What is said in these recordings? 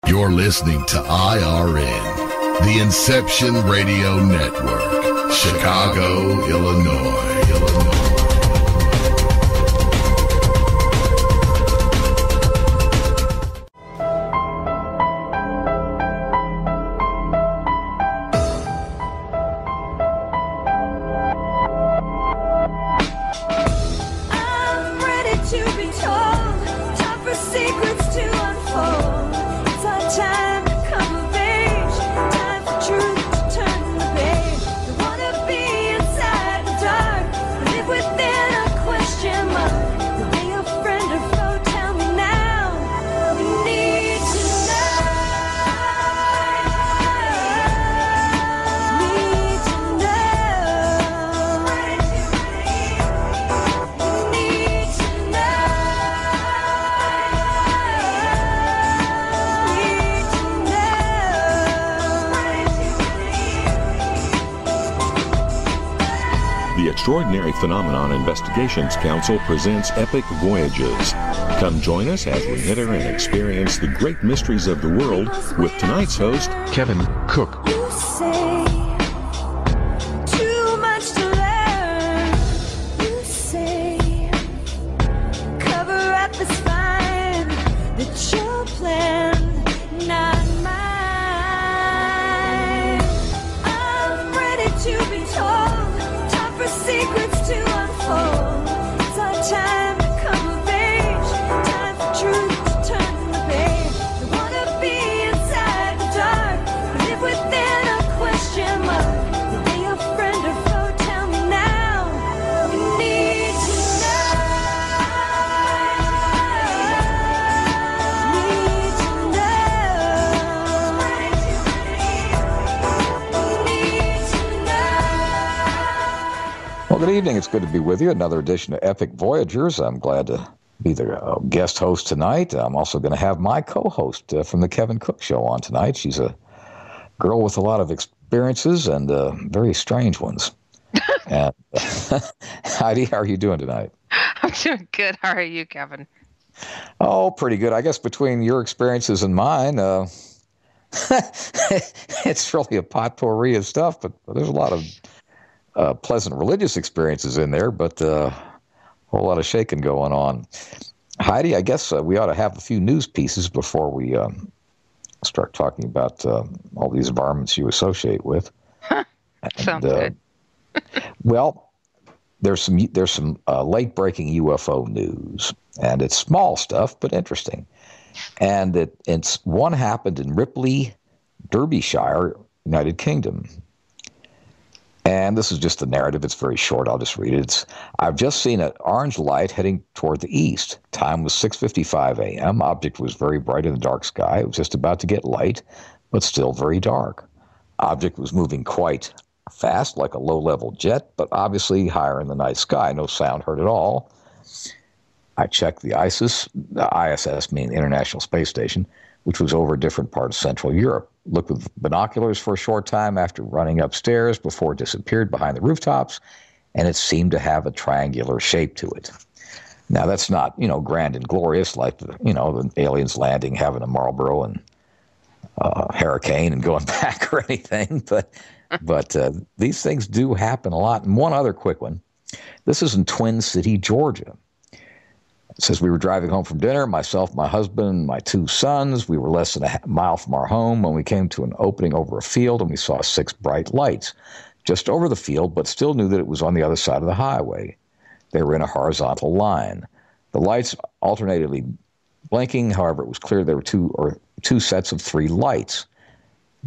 You're listening to IRN, the Inception Radio Network, Chicago, Illinois. Extraordinary Phenomenon Investigations Council presents Epic Voyages. Come join us as we enter and experience the great mysteries of the world with tonight's host, Kevin Cook. You say too much to learn. You say cover up the spine. That's your plan, not mine. I'm ready to be told. Secrets to unfold. It's our time to come of age. Time for truth to turn the page. Don't wanna be inside the dark. Live within a question mark. Are they a friend or foe? Tell me now. You need to know. Need to know. Well, good evening. It's good to be with you. Another edition of Epic Voyagers. I'm glad to be the guest host tonight. I'm also going to have my co-host from the Kevin Cook Show on tonight. She's a girl with a lot of experiences and very strange ones. And Heidi, how are you doing tonight? I'm doing good. How are you, Kevin? Oh, pretty good. I guess between your experiences and mine, it's really a potpourri of stuff, but there's a lot of pleasant religious experiences in there, but a whole lot of shaking going on. Heidi, I guess we ought to have a few news pieces before we start talking about all these environments you associate with. Sounds good. Well, there's some late-breaking UFO news, and it's small stuff, but interesting. And it's one happened in Ripley, Derbyshire, United Kingdom. And this is just the narrative. It's very short. I'll just read it. I've just seen an orange light heading toward the east. Time was 6:55 a.m. Object was very bright in the dark sky. It was just about to get light, but still very dark. Object was moving quite fast, like a low-level jet, but obviously higher in the night sky. No sound heard at all. I checked the ISS, meaning the International Space Station, which was over a different part of Central Europe. Looked with binoculars for a short time after running upstairs before it disappeared behind the rooftops, and it seemed to have a triangular shape to it. Now, that's not, grand and glorious like, the aliens landing, having a Marlboro and hurricane and going back or anything, but these things do happen a lot. And one other quick one. This is in Twin City, Georgia. It says, we were driving home from dinner, myself, my husband, my two sons. We were less than a mile from our home when we came to an opening over a field, and we saw 6 bright lights just over the field, but still knew that it was on the other side of the highway. They were in a horizontal line. The lights alternately blinking. However, it was clear there were two sets of 3 lights.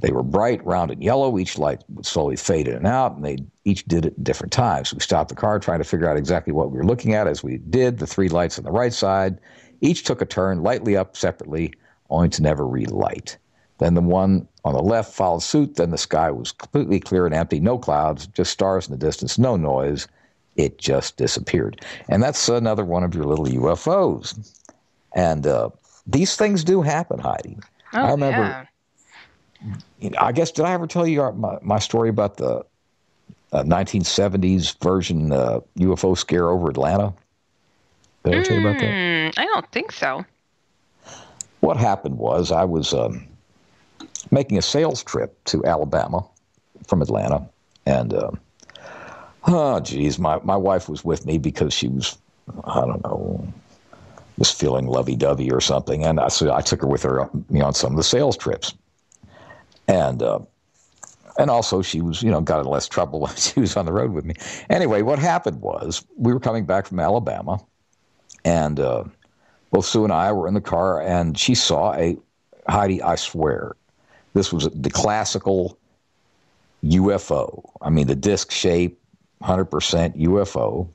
They were bright, round, and yellow. Each light would slowly fade in and out, and they each did it at different times. We stopped the car trying to figure out exactly what we were looking at. As we did, the 3 lights on the right side each took a turn lightly up separately, only to never relight. Then the one on the left followed suit. Then the sky was completely clear and empty, no clouds, just stars in the distance, no noise. It just disappeared. And that's another one of your little UFOs. And these things do happen, Heidi. Oh, I remember... Yeah. I guess, did I ever tell you my story about the 1970s version UFO scare over Atlanta? Did I ever tell you about that? I don't think so. what happened was I was making a sales trip to Alabama from Atlanta, and my wife was with me because she was, I don't know, was feeling lovey-dovey or something, and so I took her with her on some of the sales trips, and also she was got in less trouble when she was on the road with me. Anyway, what happened was we were coming back from Alabama, and both Sue and I were in the car, and she saw Heidi, I swear, this was the classical UFO. I mean, the disc shape, 100% UFO.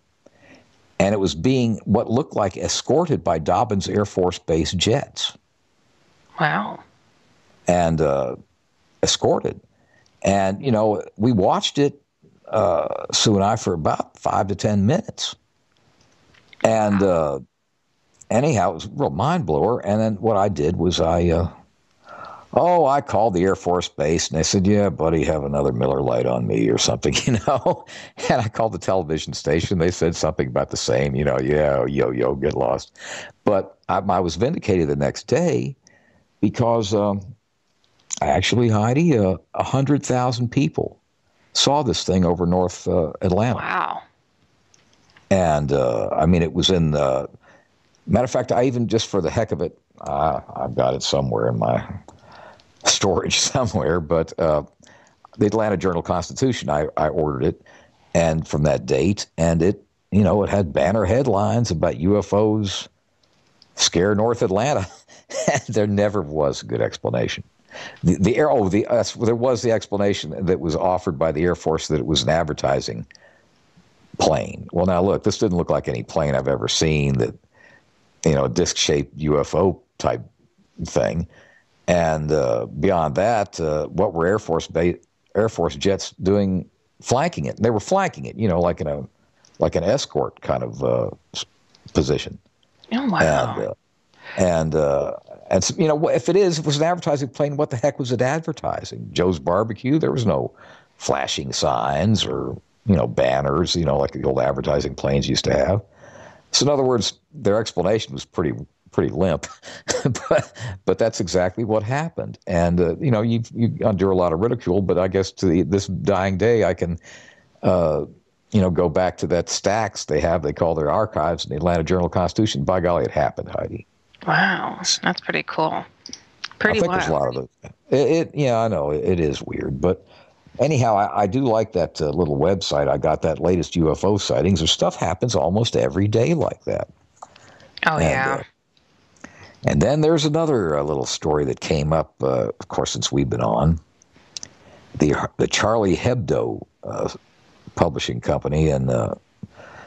And it was being what looked like escorted by Dobbins Air Force Base jets. Wow. And escorted. And, we watched it, Sue and I, for about 5 to 10 minutes. And anyhow, it was a real mind blower. And then what I did was I called the Air Force Base, and they said, yeah, buddy, have another Miller Lite on me or something, And I called the television station. They said something about the same, yeah, yo, get lost. But I was vindicated the next day because actually, Heidi, 100,000 people saw this thing over North Atlanta. Wow. And, it was in the... Matter of fact, I even, just for the heck of it, I've got it somewhere in my storage somewhere, but the Atlanta Journal-Constitution, I ordered it, and from that date, and it had banner headlines about UFOs scare North Atlanta. There never was a good explanation. There was the explanation that was offered by the Air Force that it was an advertising plane. Well, now look, this didn't look like any plane I've ever seen that, a disc-shaped UFO type thing. And beyond that, what were Air Force jets doing flanking it? They were flanking it, like an escort kind of position. Oh, wow. And if it was an advertising plane, what the heck was it advertising? Joe's Barbecue? There was no flashing signs or, banners, like the old advertising planes used to have. So in other words, their explanation was pretty limp, but that's exactly what happened. And you endure a lot of ridicule, but I guess to this dying day, I can go back to that stacks they call their archives in the Atlanta Journal-Constitution. By golly, it happened, Heidi. Wow, that's pretty cool. Pretty I think wild. There's a lot of it. Yeah, I know it is weird, but anyhow, I do like that little website. I got that latest UFO sightings. There's stuff happens almost every day like that. Oh, yeah. And then there's another little story that came up, of course, since we've been on. The Charlie Hebdo publishing company and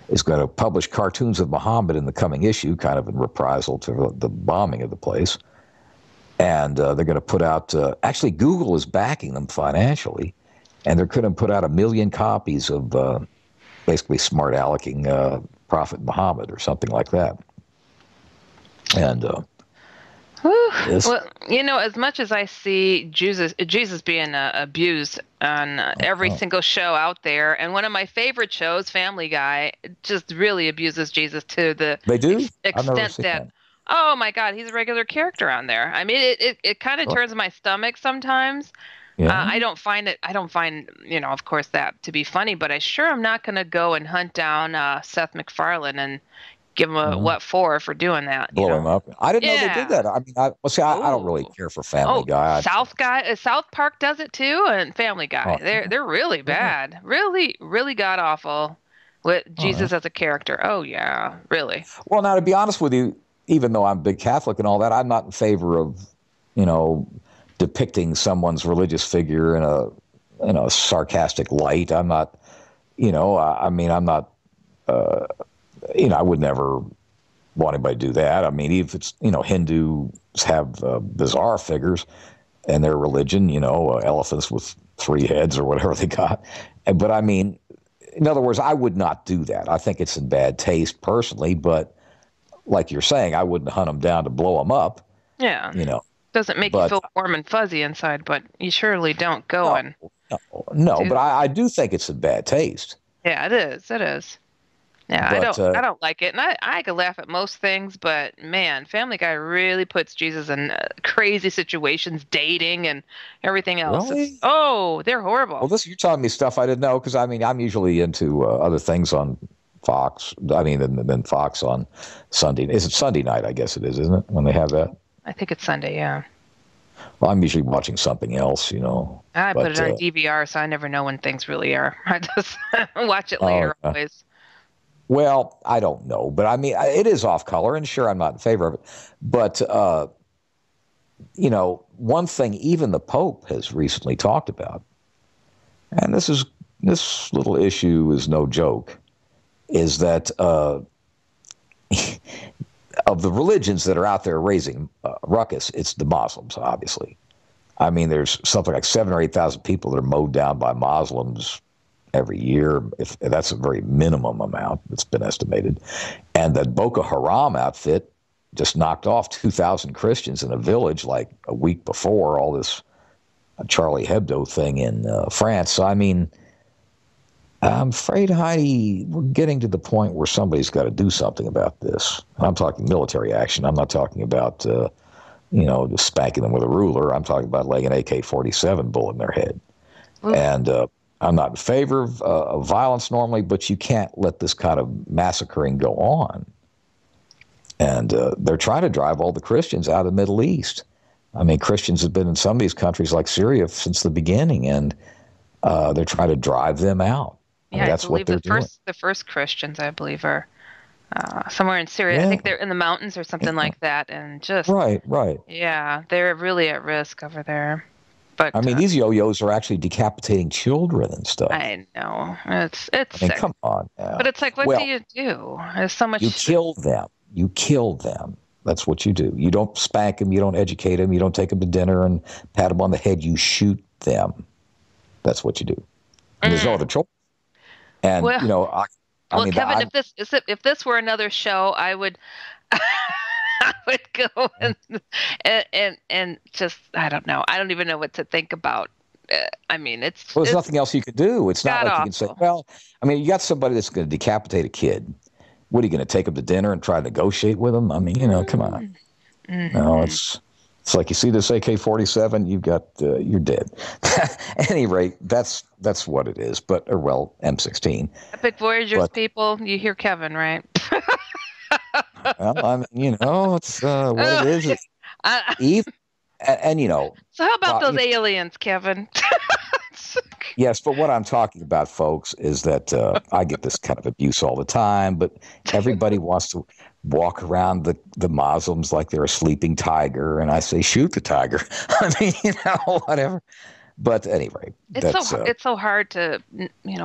is going to publish cartoons of Muhammad in the coming issue, kind of in reprisal to the bombing of the place. And they're going to put out, actually Google is backing them financially, and they're going to put out 1 million copies of basically smart alecking Prophet Muhammad or something like that. And well, as much as I see Jesus being abused on every single show out there, and one of my favorite shows, Family Guy, just really abuses Jesus to the extent that, oh my God, he's a regular character on there. I mean, it kind of turns my stomach sometimes. Yeah. I don't find, of course, that to be funny, but I sure am not going to go and hunt down Seth MacFarlane and give him a what for doing that. Blow him up. I didn't know they did that. I mean, I don't really care for Family Guy. South Park does it too, and Family Guy. They're really bad. Really, really god awful with Jesus as a character. Oh yeah, really. Well, now to be honest with you, even though I'm a big Catholic and all that, I'm not in favor of, depicting someone's religious figure in a sarcastic light. I'm not, I'm not. I would never want anybody to do that. I mean, if it's, Hindus have bizarre figures in their religion, elephants with 3 heads or whatever they got. But I mean, in other words, I would not do that. I think it's in bad taste personally, but like you're saying, I wouldn't hunt them down to blow them up. Yeah. Doesn't make you feel warm and fuzzy inside, but you surely don't go No, but I do think it's in bad taste. Yeah, it is. It is. Yeah, But I don't like it, and I could laugh at most things, but man, Family Guy really puts Jesus in crazy situations, dating and everything else. really, They're horrible. well, you're telling me stuff I didn't know, because I mean I'm usually into other things on Fox. I mean, than Fox on Sunday. Is it Sunday night? I guess it is, isn't it? When they have that. I think it's Sunday, yeah. Well, I'm usually watching something else, you know. I put it on DVR, so I never know when things really are. I just watch it later always. Well, I don't know, but I mean, it is off color, and sure, I'm not in favor of it. But, you know, one thing even the Pope has recently talked about, and this little issue is no joke, is that of the religions that are out there raising ruckus, it's the Muslims, obviously. I mean, there's something like 7,000 or 8,000 people that are mowed down by Muslims every year. If that's a very minimum amount that's been estimated. And that Boko Haram outfit just knocked off 2,000 Christians in a village like a week before all this Charlie Hebdo thing in France. So, I mean, I'm afraid, Heidi, we're getting to the point where somebody's got to do something about this. I'm talking military action. I'm not talking about, just spanking them with a ruler. I'm talking about laying an AK-47 bullet in their head. Ooh. And I'm not in favor of violence normally, but you can't let this kind of massacring go on. And they're trying to drive all the Christians out of the Middle East. I mean, Christians have been in some of these countries like Syria since the beginning, and they're trying to drive them out. Yeah, I mean, that's what they're doing. The first Christians, I believe, are somewhere in Syria. Yeah. I think they're in the mountains or something like that, and just right. Yeah, they're really at risk over there. But I mean, these yo-yos are actually decapitating children and stuff. I know it's. I mean, sick. Come on now. But it's like, what do you do? There's so much. You kill them. You kill them. That's what you do. You don't spank them. You don't educate them. You don't take them to dinner and pat them on the head. You shoot them. That's what you do. And there's no other choice. And well, I mean, Kevin, if this were another show, I would. I would go and just, I don't know. I don't even know what to think about. I mean, there's nothing else you could do. It's not like you can say, well, I mean, you got somebody that's going to decapitate a kid. What are you going to take them to dinner and try to negotiate with them? I mean, come on. Mm-hmm. No, it's like, you see this AK-47, you're dead. At any rate, that's what it is. But, or well, M16. Epic Voyages people, you hear Kevin, right? Well, I mean, it's what it is. And So how about those aliens, Kevin? Yes, but what I'm talking about, folks, is that I get this kind of abuse all the time, but everybody wants to walk around the Muslims like they're a sleeping tiger, and I say, shoot the tiger. I mean, whatever. But anyway, it's so hard to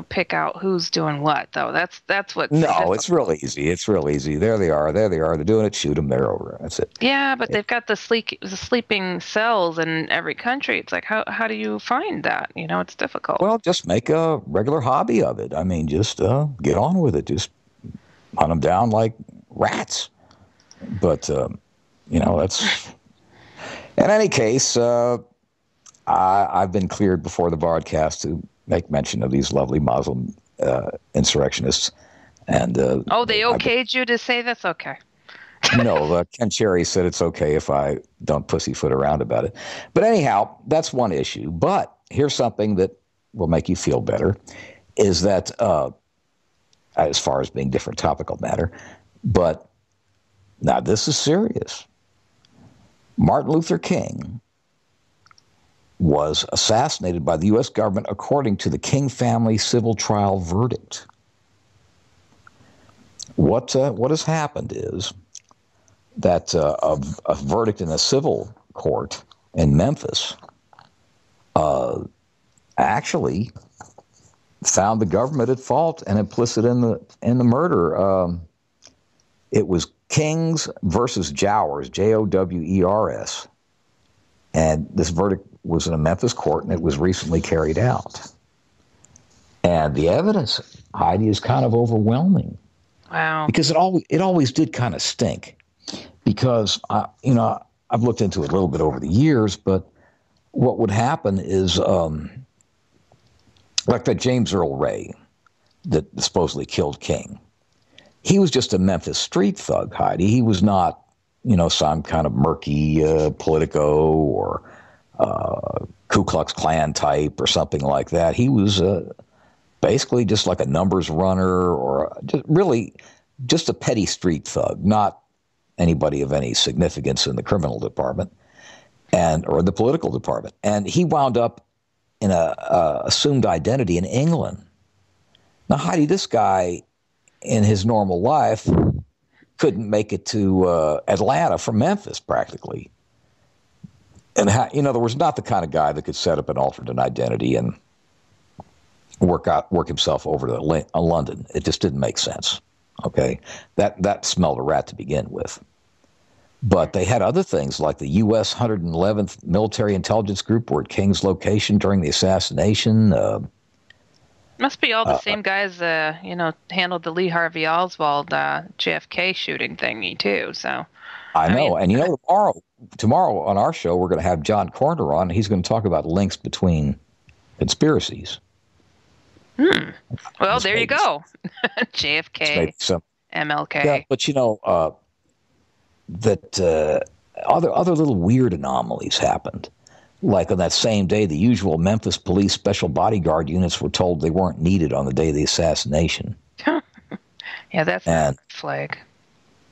pick out who's doing what, though. That's what. No, it's real easy. It's real easy. There they are. They're doing it. Shoot them. They're over. That's it. Yeah, but they've got the sleeping cells in every country. It's like, how do you find that? It's difficult. Well, just make a regular hobby of it. I mean, just get on with it. Just hunt them down like rats. But that's. In any case. I've been cleared before the broadcast to make mention of these lovely Muslim insurrectionists. And they okayed you to say this? Okay. No, Ken Cherry said it's okay if I don't pussyfoot around about it. But anyhow, that's one issue. But here's something that will make you feel better, is that as far as being different topical matter, but now this is serious. Martin Luther King was assassinated by the U.S. government according to the King family civil trial verdict. What has happened is that a verdict in a civil court in Memphis actually found the government at fault and implicit in the murder. It was Kings versus Jowers, Jowers, and this verdict was in a Memphis court, and it was recently carried out. And the evidence, Heidi, is kind of overwhelming. Wow. Because it always did kind of stink. Because, I've looked into it a little bit over the years, but what would happen is, like that James Earl Ray that supposedly killed King. he was just a Memphis street thug, Heidi. He was not, some kind of murky Politico or Ku Klux Klan type or something like that. He was basically just like a numbers runner or just a petty street thug, not anybody of any significance in the criminal department or the political department. And he wound up in a assumed identity in England. Now, Heidi, this guy in his normal life couldn't make it to Atlanta from Memphis practically. And in other words, not the kind of guy that could set up an alternate identity and work himself over to London. It just didn't make sense. Okay, that smelled a rat to begin with. But they had other things like the U.S. 111th Military Intelligence Group were at King's location during the assassination. Must be all the same guys, handled the Lee Harvey Oswald JFK shooting thingy too. So I know, and tomorrow on our show we're going to have John Corner on. He's going to talk about links between conspiracies. Well, there you go. JFK, MLK. Yeah, but that other little weird anomalies happened. Like on that same day, the usual Memphis police special bodyguard units were told they weren't needed on the day of the assassination. Yeah, that's a red flag.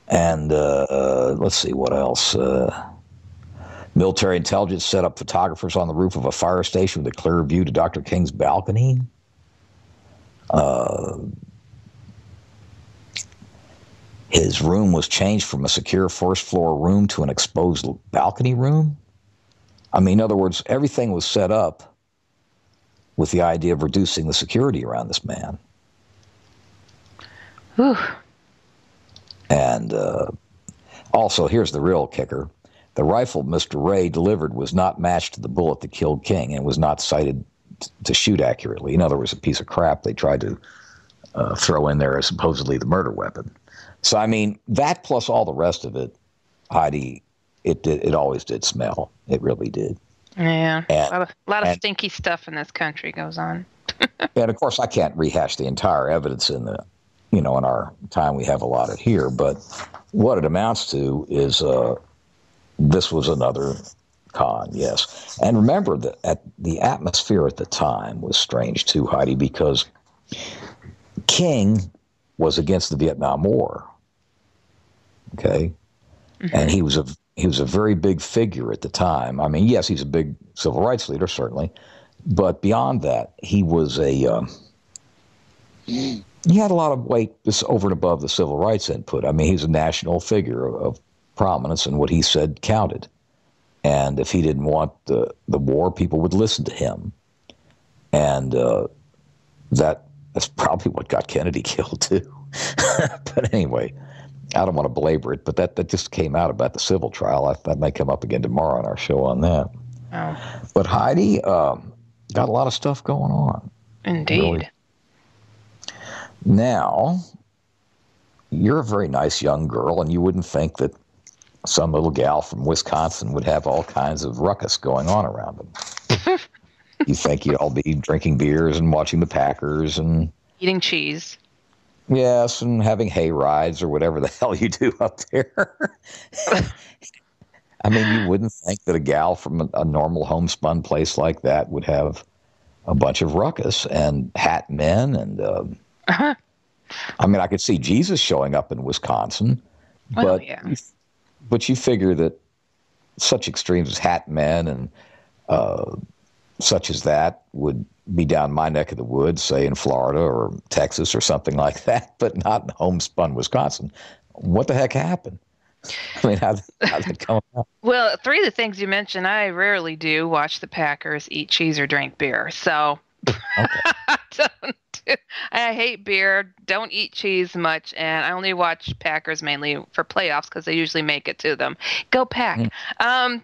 And let's see what else. Military intelligence set up photographers on the roof of a fire station with a clear view to Dr. King's balcony. His room was changed from a secure first-floor room to an exposed balcony room. I mean, in other words, everything was set up with the idea of reducing the security around this man. Whew. And also, here's the real kicker. The rifle Mr. Ray delivered was not matched to the bullet that killed King and was not sighted to shoot accurately. In other words, a piece of crap they tried to throw in there as supposedly the murder weapon. So, I mean, that plus all the rest of it, Heidi, it always did smell. It really did. Yeah, a lot of stinky stuff in this country goes on. And, of course, I can't rehash the entire evidence in our time we have allotted here. But what it amounts to is this was another con, yes. And remember that the atmosphere at the time was strange, too, Heidi, because King was against the Vietnam War. Okay? Mm-hmm. And he was a very big figure at the time. I mean, yes, he's a big civil rights leader, certainly. But beyond that, he was he had a lot of weight just over and above the civil rights input. I mean, he's a national figure of prominence, and what he said counted. And if he didn't want the war, people would listen to him. And that's probably what got Kennedy killed, too. But anyway, I don't want to belabor it, but that just came out about the civil trial. That may come up again tomorrow on our show on that. Oh. But Heidi got a lot of stuff going on. Indeed. Really. Now, you're a very nice young girl, and you wouldn't think that some little gal from Wisconsin would have all kinds of ruckus going on around them. You think you'd all be drinking beers and watching the Packers and eating cheese. Yes, and having hay rides or whatever the hell you do up there. I mean, you wouldn't think that a gal from a normal homespun place like that would have a bunch of ruckus and hatmen and I mean, I could see Jesus showing up in Wisconsin, but you figure that such extremes as hatmen and such as that would be down my neck of the woods, say in Florida or Texas or something like that, but not in homespun Wisconsin. What the heck happened? I mean, how'd that come about? Well, three of the things you mentioned, I rarely do watch the Packers, eat cheese, or drink beer. So I hate beer, don't eat cheese much, and I only watch Packers mainly for playoffs because they usually make it to them. Go Pack! But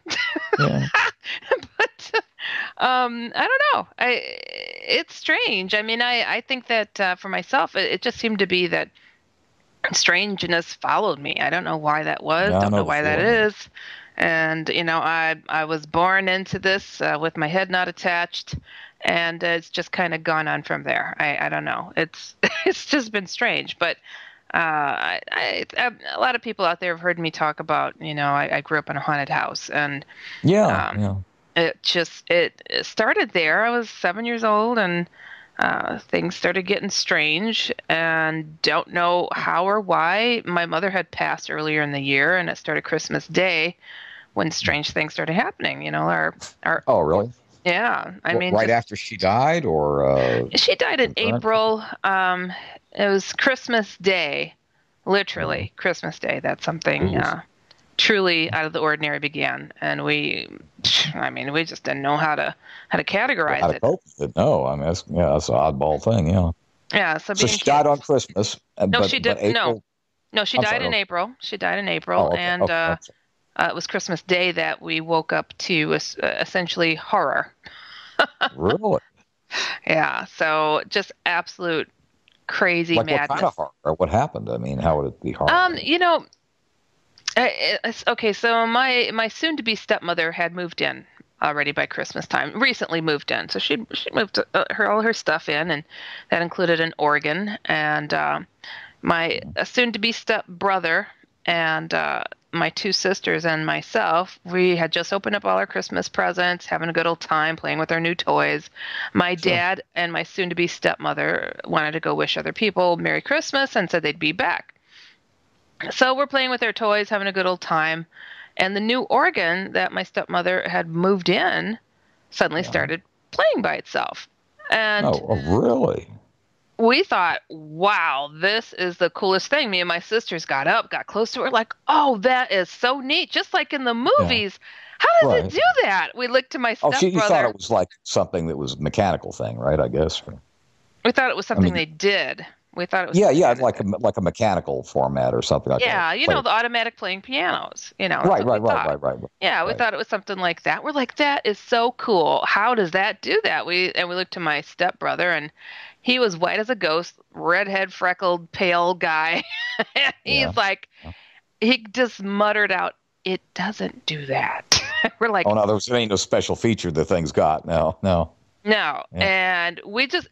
I don't know. It's strange. I mean, I think that for myself, it just seemed to be that strangeness followed me. I don't know why that was. Don't know why that is. And I was born into this with my head not attached. And it's just kind of gone on from there. I don't know. It's just been strange. But A lot of people out there have heard me talk about, I grew up in a haunted house, and it started there. I was 7 years old, and things started getting strange, and don't know how or why. My mother had passed earlier in the year, and it started Christmas Day when strange things started happening. Oh, really? Yeah, right after she died, or she died in April. It was Christmas Day, literally Christmas Day. That's something truly out of the ordinary began, and we just didn't know how to categorize it. Cope with it. No, that's an oddball thing. Yeah. Yeah. So she died on Christmas. She did. No, she died in April. She died in April, and it was Christmas Day that we woke up to essentially horror. Really? Yeah. So just absolute crazy madness. What kind of horror? What happened? I mean, how would it be horror? Okay. So my soon-to-be stepmother had moved in already by Christmas time. Recently moved in, so she moved all her stuff in, and that included an organ. And my soon-to-be stepbrother and my two sisters and myself, we had just opened up all our Christmas presents, having a good old time, playing with our new toys. My dad and my soon-to-be stepmother wanted to go wish other people Merry Christmas and said they'd be back. So we're playing with our toys, having a good old time. And the new organ that my stepmother had moved in suddenly started playing by itself. And really? We thought, wow, this is the coolest thing. Me and my sisters got up, got close to her, like, oh, that is so neat. Just like in the movies. Yeah. How does it do that? We looked to my stepbrother. You thought it was like something that was a mechanical thing, right, I guess? We thought it was something they did. We thought it was like a mechanical format or something like that. Yeah, the automatic playing pianos. Right. Yeah, we thought it was something like that. We're like, that is so cool. How does that do that? We looked to my stepbrother, and he was white as a ghost, redhead, freckled, pale guy. He's like, he just muttered out, "It doesn't do that." We're like, oh no, there ain't no special feature the thing's got. No. No, and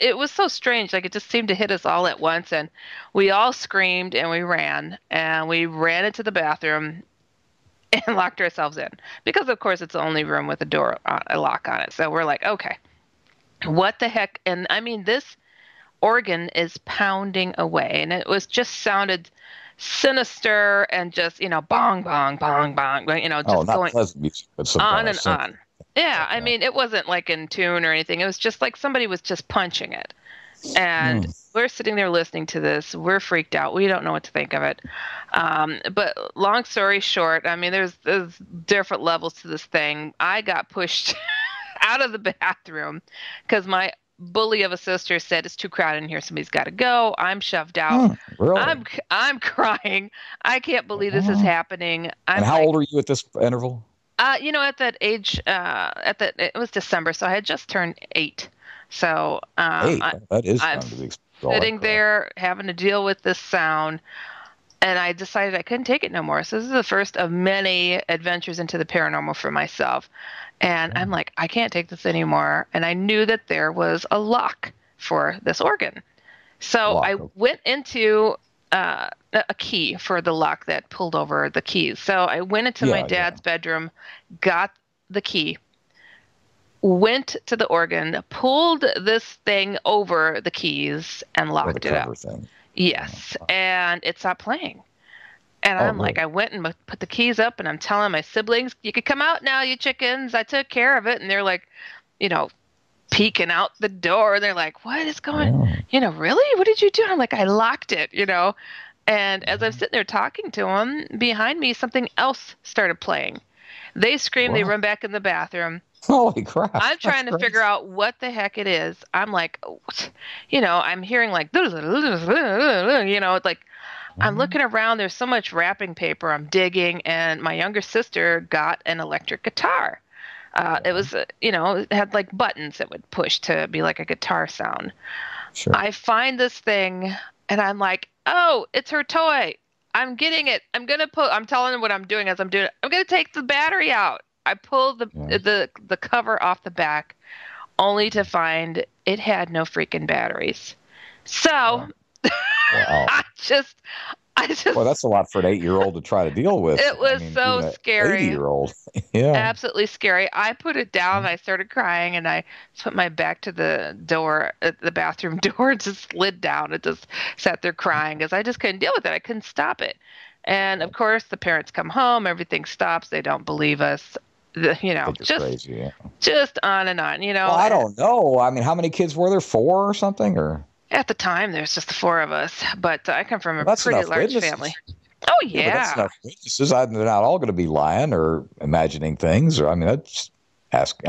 it was so strange. Like, it just seemed to hit us all at once, and we all screamed, and we ran into the bathroom and locked ourselves in, because of course it's the only room with a lock on it. So we're like, okay, what the heck? And I mean, this organ is pounding away, and it was just sounded sinister and just, bong, bong, bong, bong, just not going pleasant music, but some on and on. Yeah, I mean, it wasn't like in tune or anything. It was just like somebody was just punching it. And we're sitting there listening to this. We're freaked out. We don't know what to think of it. But long story short, I mean, there's different levels to this thing. I got pushed out of the bathroom because my bully of a sister said, it's too crowded in here, somebody's got to go. I'm shoved out. Really? I'm crying. I can't believe this is happening. And how old are you at this interval? At that age, it was December, so I had just turned 8. So 8. That is I'm sitting there having to deal with this sound, and I decided I couldn't take it no more. So this is the first of many adventures into the paranormal for myself, and I'm like, I can't take this anymore. And I knew that there was a lock for this organ, so I went into a key for the lock that pulled over the keys. So I went into my dad's bedroom, got the key, went to the organ, pulled this thing over the keys, and locked it up. Yes, and it stopped playing. And I'm like, I went and put the keys up, and I'm telling my siblings, you could come out now, you chickens. I took care of it. And they're like, peeking out the door. They're like, what is going on? Really? What did you do? And I'm like, I locked it, And as I'm sitting there talking to them, behind me, something else started playing. They scream, they run back in the bathroom. Holy crap. I'm trying to figure out what the heck it is. I'm like, I'm hearing like, like, I'm looking around. There's so much wrapping paper. I'm digging, and my younger sister got an electric guitar. It was, it had like buttons that would push to be like a guitar sound. Sure. I find this thing, and I'm like, oh, it's her toy. I'm getting it. I'm telling her what I'm doing as I'm doing it. I'm going to take the battery out. I pulled the cover off the back, only to find it had no freaking batteries. So Wow. I just. Well, that's a lot for an 8-year-old to try to deal with. It was so scary. 80-year-old. Yeah. Absolutely scary. I put it down. I started crying, and I put my back to the door, the bathroom door, and just slid down. It just sat there crying because I just couldn't deal with it. I couldn't stop it. And of course, the parents come home. Everything stops. They don't believe us. Just crazy, yeah. Just on and on. Well, I don't know. I mean, how many kids were there? 4 or something, or? At the time, there's just the 4 of us, but I come from a pretty large family. Oh, yeah. But that's enough witnesses. They're not all going to be lying or imagining things. Or, I mean, I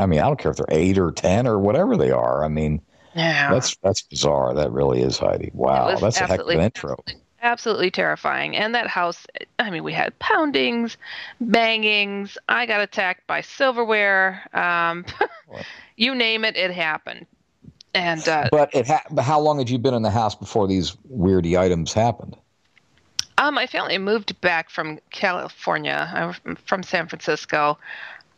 don't care if they're 8 or 10 or whatever they are. I mean, that's bizarre. That really is, Heidi. Wow, that's a heck of an intro. Absolutely terrifying. And that house, I mean, we had poundings, bangings. I got attacked by silverware. You name it, it happened. And but how long had you been in the house before these weirdy items happened? My family moved back from California. I'm from San Francisco.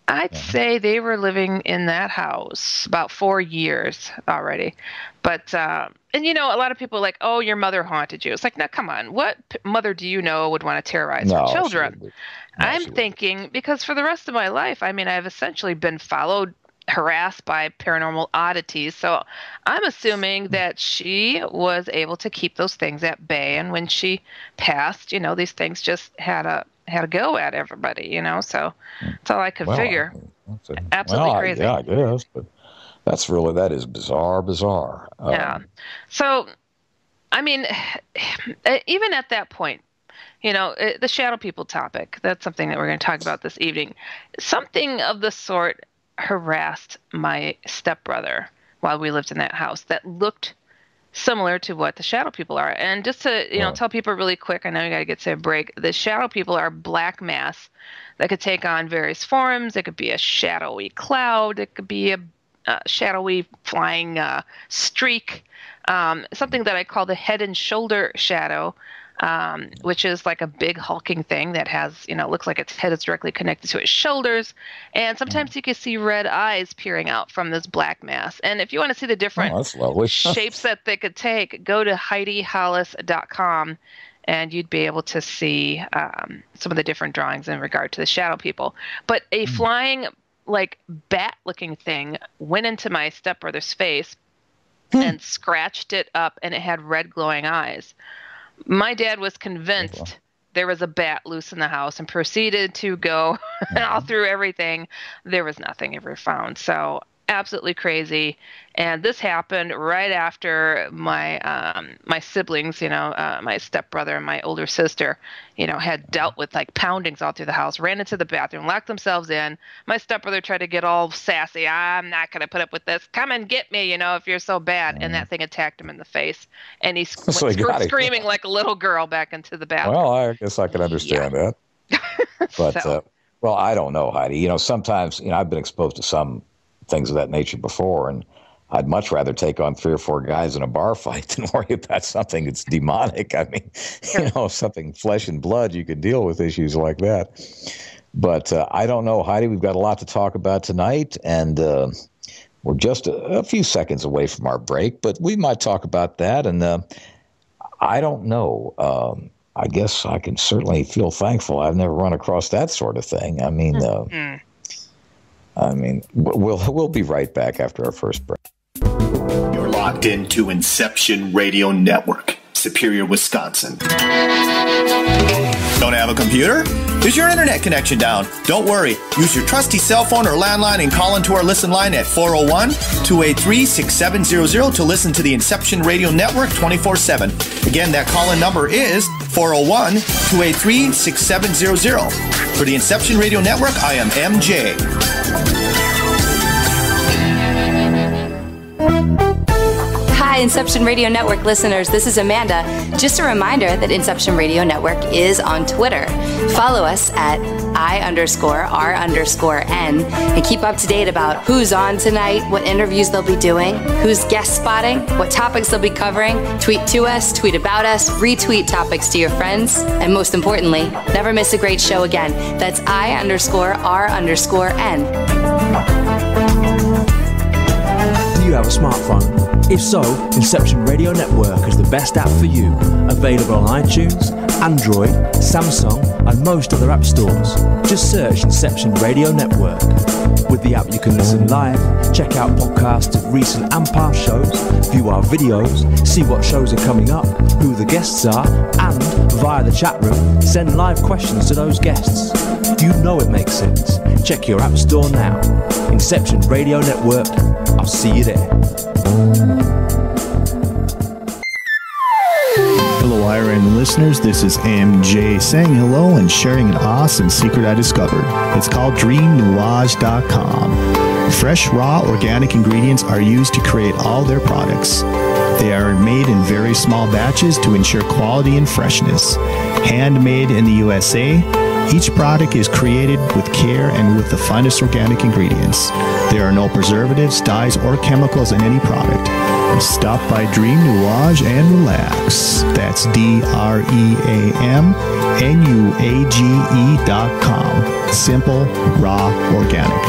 I'd say they were living in that house about 4 years already. But and a lot of people are like, oh, your mother haunted you. It's like, no, come on. What mother do you know would want to terrorize her children? I'm thinking, because for the rest of my life, I mean, I've essentially been harassed by paranormal oddities. So I'm assuming that she was able to keep those things at bay. And when she passed, these things just had a go at everybody, so that's all I could figure. Absolutely crazy. Yeah, I guess, but that is bizarre. Yeah. So, I mean, even at that point, the shadow people topic, that's something that we're going to talk about this evening. Something of the sort harassed my stepbrother while we lived in that house that looked similar to what the shadow people are. And just to tell people really quick, I know you got to get to a break. The shadow people are black mass that could take on various forms. It could be a shadowy cloud. It could be a shadowy flying streak. Something that I call the head and shoulder shadow, which is like a big hulking thing that has, looks like its head is directly connected to its shoulders. And sometimes you can see red eyes peering out from this black mass. And if you want to see the different shapes that they could take, go to HeidiHollis.com and you'd be able to see some of the different drawings in regard to the shadow people. But a flying, like, bat-looking thing went into my stepbrother's face and scratched it up, and it had red glowing eyes. My dad was convinced there was a bat loose in the house and proceeded to go all through everything. There was nothing ever found. So absolutely crazy. And this happened right after my my siblings, my stepbrother and my older sister, had dealt with like poundings all through the house, ran into the bathroom, locked themselves in. My stepbrother tried to get all sassy. I'm not going to put up with this. Come and get me, if you're so bad. And that thing attacked him in the face. And he went screaming like a little girl back into the bathroom. Well, I guess I can understand that. But, well, I don't know, Heidi. Sometimes, I've been exposed to some things of that nature before, and I'd much rather take on 3 or 4 guys in a bar fight than worry about something that's demonic. I mean, something flesh and blood, you could deal with issues like that. But I don't know, Heidi, we've got a lot to talk about tonight, and we're just a few seconds away from our break, but we might talk about that. And I don't know. I guess I can certainly feel thankful I've never run across that sort of thing. I mean, we'll be right back after our first break. You're locked into Inception Radio Network, Superior, Wisconsin. Don't have a computer? Is your internet connection down? Don't worry. Use your trusty cell phone or landline and call into our listen line at 401-283-6700 to listen to the Inception Radio Network 24/7. Again, that call-in number is 401-283-6700. For the Inception Radio Network, I am MJ. Hi, Inception Radio Network listeners. This is Amanda. Just a reminder that Inception Radio Network is on Twitter. Follow us at I_R_N and keep up to date about who's on tonight, what interviews they'll be doing, who's guest spotting, what topics they'll be covering. Tweet to us, tweet about us, retweet topics to your friends, and most importantly, never miss a great show again. That's I_R_N. Do you have a smartphone? If so, Inception Radio Network is the best app for you. Available on iTunes, Android, Samsung, and most other app stores. Just search Inception Radio Network. With the app you can listen live, check out podcasts of recent and past shows, view our videos, see what shows are coming up, who the guests are, and, via the chat room, send live questions to those guests. You know it makes sense. Check your app store now. Inception Radio Network. I'll see you there. Hello, IRN listeners. This is MJ saying hello and sharing an awesome secret I discovered. It's called DreamNuage.com. Fresh, raw, organic ingredients are used to create all their products. They are made in very small batches to ensure quality and freshness. Handmade in the USA, each product is created with care and with the finest organic ingredients. There are no preservatives, dyes, or chemicals in any product. Stop by Dream Nuage and relax. That's DreamNuage.com. Simple, raw, organic.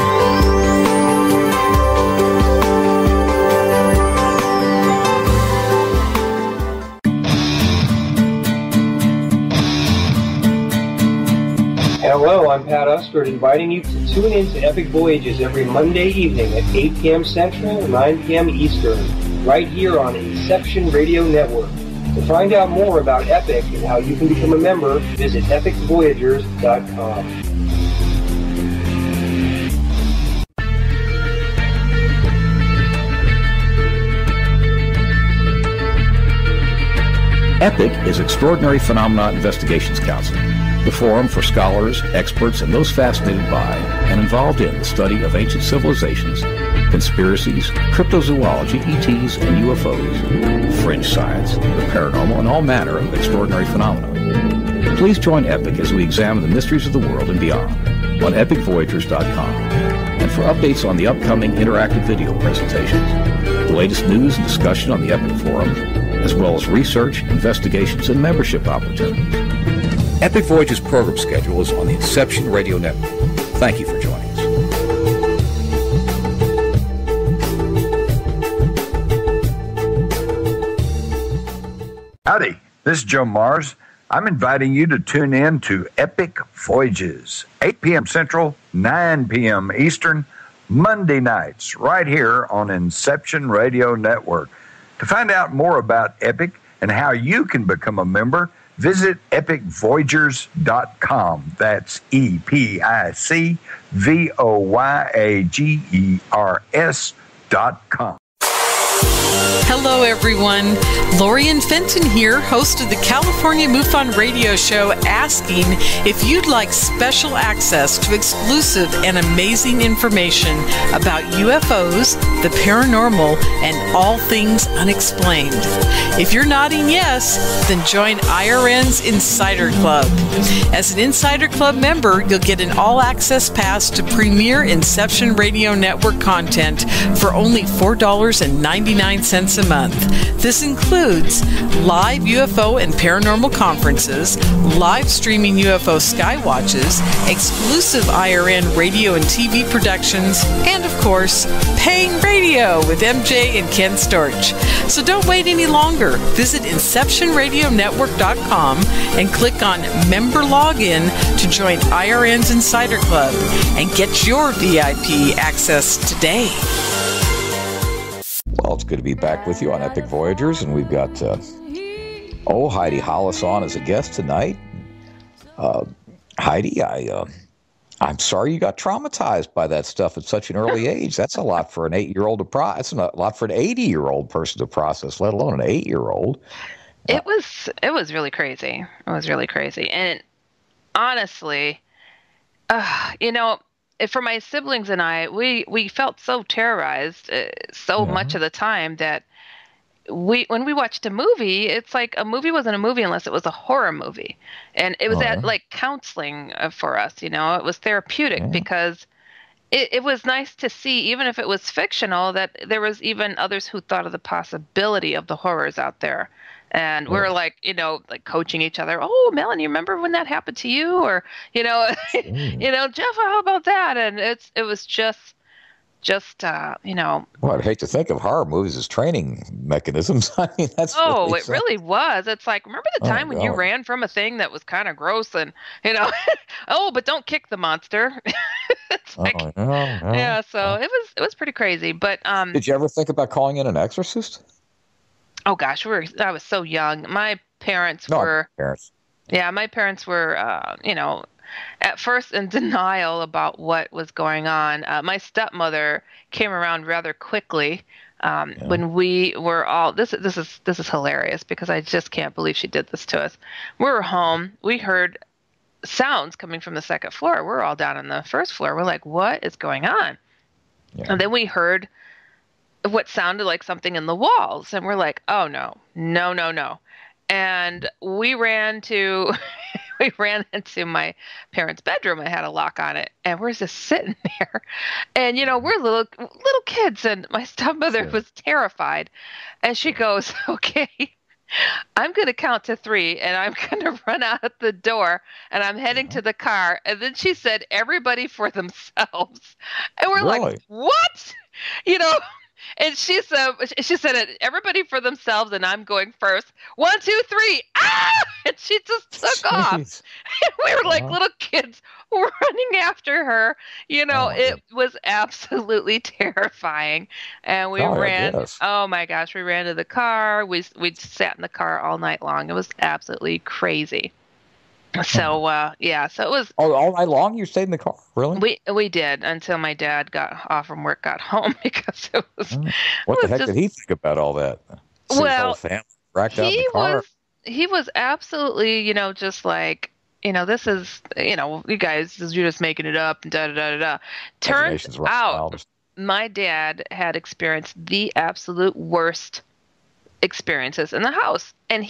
Hello, I'm Pat Ustford, inviting you to tune in to Epic Voyages every Monday evening at 8 p.m. Central, 9 p.m. Eastern, right here on Inception Radio Network. To find out more about Epic and how you can become a member, visit epicvoyagers.com. EPIC is Extraordinary Phenomena Investigations Council, the forum for scholars, experts, and those fascinated by and involved in the study of ancient civilizations, conspiracies, cryptozoology, ETs, and UFOs, fringe science, the paranormal, and all manner of extraordinary phenomena. Please join EPIC as we examine the mysteries of the world and beyond on epicvoyagers.com. And for updates on the upcoming interactive video presentations, the latest news and discussion on the EPIC forum, as well as research, investigations, and membership opportunities. Epic Voyages program schedule is on the Inception Radio Network. Thank you for joining us. Howdy, this is Joe Mars. I'm inviting you to tune in to Epic Voyages, 8 p.m. Central, 9 p.m. Eastern, Monday nights, right here on Inception Radio Network. To find out more about Epic and how you can become a member, visit epicvoyagers.com. That's epicvoyagers.com. Hello, everyone. Lorian Fenton here, host of the California MUFON radio show, asking if you'd like special access to exclusive and amazing information about UFOs, the paranormal, and all things unexplained. If you're nodding yes, then join IRN's Insider Club. As an Insider Club member, you'll get an all-access pass to premier Inception Radio Network content for only $4.99 a month. This includes live UFO and paranormal conferences, live streaming UFO skywatches, exclusive IRN radio and TV productions, and of course, paying radio with MJ and Ken Storch. So don't wait any longer. Visit InceptionRadioNetwork.com and click on Member Login to join IRN's Insider Club and get your VIP access today. Well, it's good to be back with you on Epic Voyagers, and we've got Heidi Hollis on as a guest tonight. Heidi, I'm sorry you got traumatized by that stuff at such an early age. That's a lot for an 8-year-old to process. That's a lot for an 80-year-old person to process, let alone an 8-year-old. It was really crazy. It was really crazy, and honestly, for my siblings and I, we felt so terrorized much of the time that when we watched a movie, it's like a movie wasn't a movie unless it was a horror movie. And it was like counseling for us, it was therapeutic because it was nice to see, even if it was fictional, that there was even others who thought of the possibility of the horrors out there. And we were like, coaching each other. Oh, Melanie, remember when that happened to you? Or, Jeff, how about that? And it was just just, you know. Well, I'd hate to think of horror movies as training mechanisms. I mean, that's it really was. It's like, remember the time when you ran from a thing that was kind of gross and, you know, oh, but don't kick the monster. It's like, yeah, so it was pretty crazy. But did you ever think about calling in an exorcist? Oh gosh, I was so young. My parents were. Yeah, my parents were, you know, at first in denial about what was going on. My stepmother came around rather quickly when we were all. This is hilarious because I just can't believe she did this to us. We were home. We heard sounds coming from the second floor. We're all down on the first floor. We're like, what is going on? Yeah. And then we heard what sounded like something in the walls, and we're like, oh no. And we ran into my parents' bedroom. I had a lock on it, and we're just sitting there. And you know, we're little kids, and my stepmother was terrified. And she goes, "Okay, I'm going to count to 3, and I'm going to run out the door, and I'm heading to the car." And then she said, "Everybody for themselves." And we're like, "What?" You know. And she said, "Everybody for themselves," and I'm going first. 1, 2, 3, ah! And she just took off. And we were like little kids running after her. You know, it was absolutely terrifying. And we ran. Oh my gosh, we ran to the car. We sat in the car all night long. It was absolutely crazy. So so it was. Oh, all night long you stayed in the car, really? We did until my dad got off from work, got home, because it was. What the heck did he think about all that? See his whole family racked out in the car. He was absolutely, you know, just like, you know, this is, you know, you guys, you're just making it up and da da da da. Turns out, my dad had experienced the absolute worst experiences in the house. And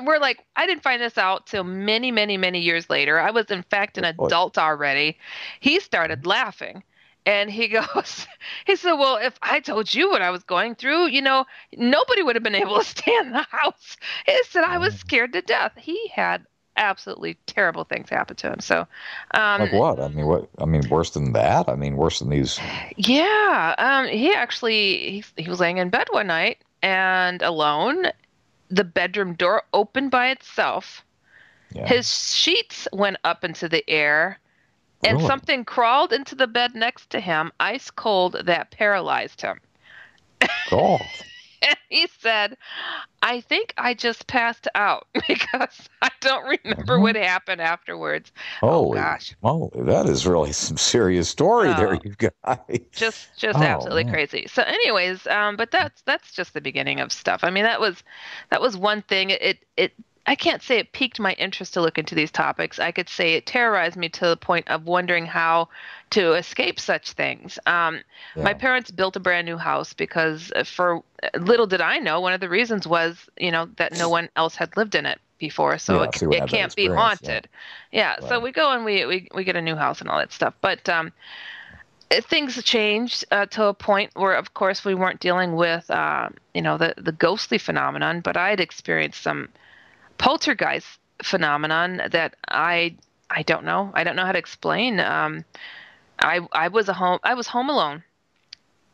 we're like, I didn't find this out till many, many, many years later. I was in fact an adult already. He started laughing, and he said, "Well, if I told you what I was going through, you know, nobody would have been able to stay in the house." He said, "I was scared to death." He had absolutely terrible things happen to him. So, like what? I mean, what? I mean, worse than that? I mean, worse than these? Yeah. He actually, he was laying in bed one night and alone. The bedroom door opened by itself. Yeah. His sheets went up into the air, and something crawled into the bed next to him, ice cold, that paralyzed him. God. And he said, "I think I just passed out," because I don't remember what happened afterwards. Oh gosh. Oh, that is really some serious story there, you guys. Just absolutely crazy. So anyways, but that's just the beginning of stuff. I mean, that was one thing. It I can't say it piqued my interest to look into these topics. I could say it terrorized me to the point of wondering how to escape such things. My parents built a brand new house because, for little did I know, one of the reasons was, you know, that no one else had lived in it before, so it can't be haunted. Yeah. So we go and we get a new house and all that stuff. But things changed to a point where, of course, we weren't dealing with, you know, the ghostly phenomenon, but I had experienced some poltergeist phenomenon that I don't know. I don't know how to explain. I was home alone,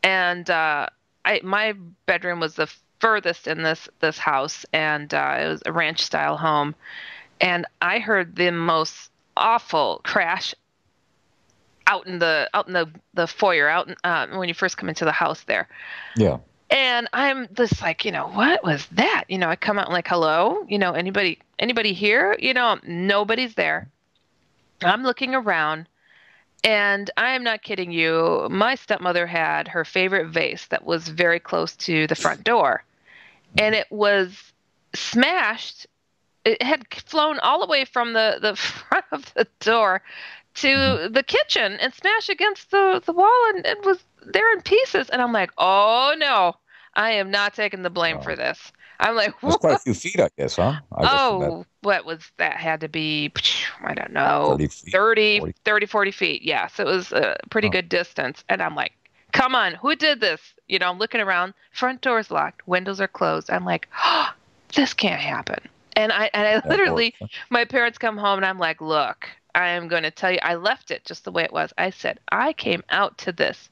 and my bedroom was the furthest in this house, and it was a ranch style home, and I heard the most awful crash out in the foyer, when you first come into the house there. Yeah. And I'm just like, you know, what was that? You know, I come out and like, hello, you know, anybody here? You know, nobody's there. I'm looking around, and I am not kidding you. My stepmother had her favorite vase that was very close to the front door, and it was smashed. It had flown all the way from the front of the door to the kitchen and smashed against the wall, and it was there in pieces. And I'm like, oh no, I am not taking the blame for this. I'm like, that's quite a few feet, I guess, huh? What was that? Had to be, I don't know, 40 feet. Yeah, so it was a pretty good distance. And I'm like, come on, who did this? You know, I'm looking around, front door's locked, windows are closed. I'm like, oh, this can't happen. And I literally, my parents come home, and I'm like, look, I am going to tell you, I left it just the way it was. I said, I came out to this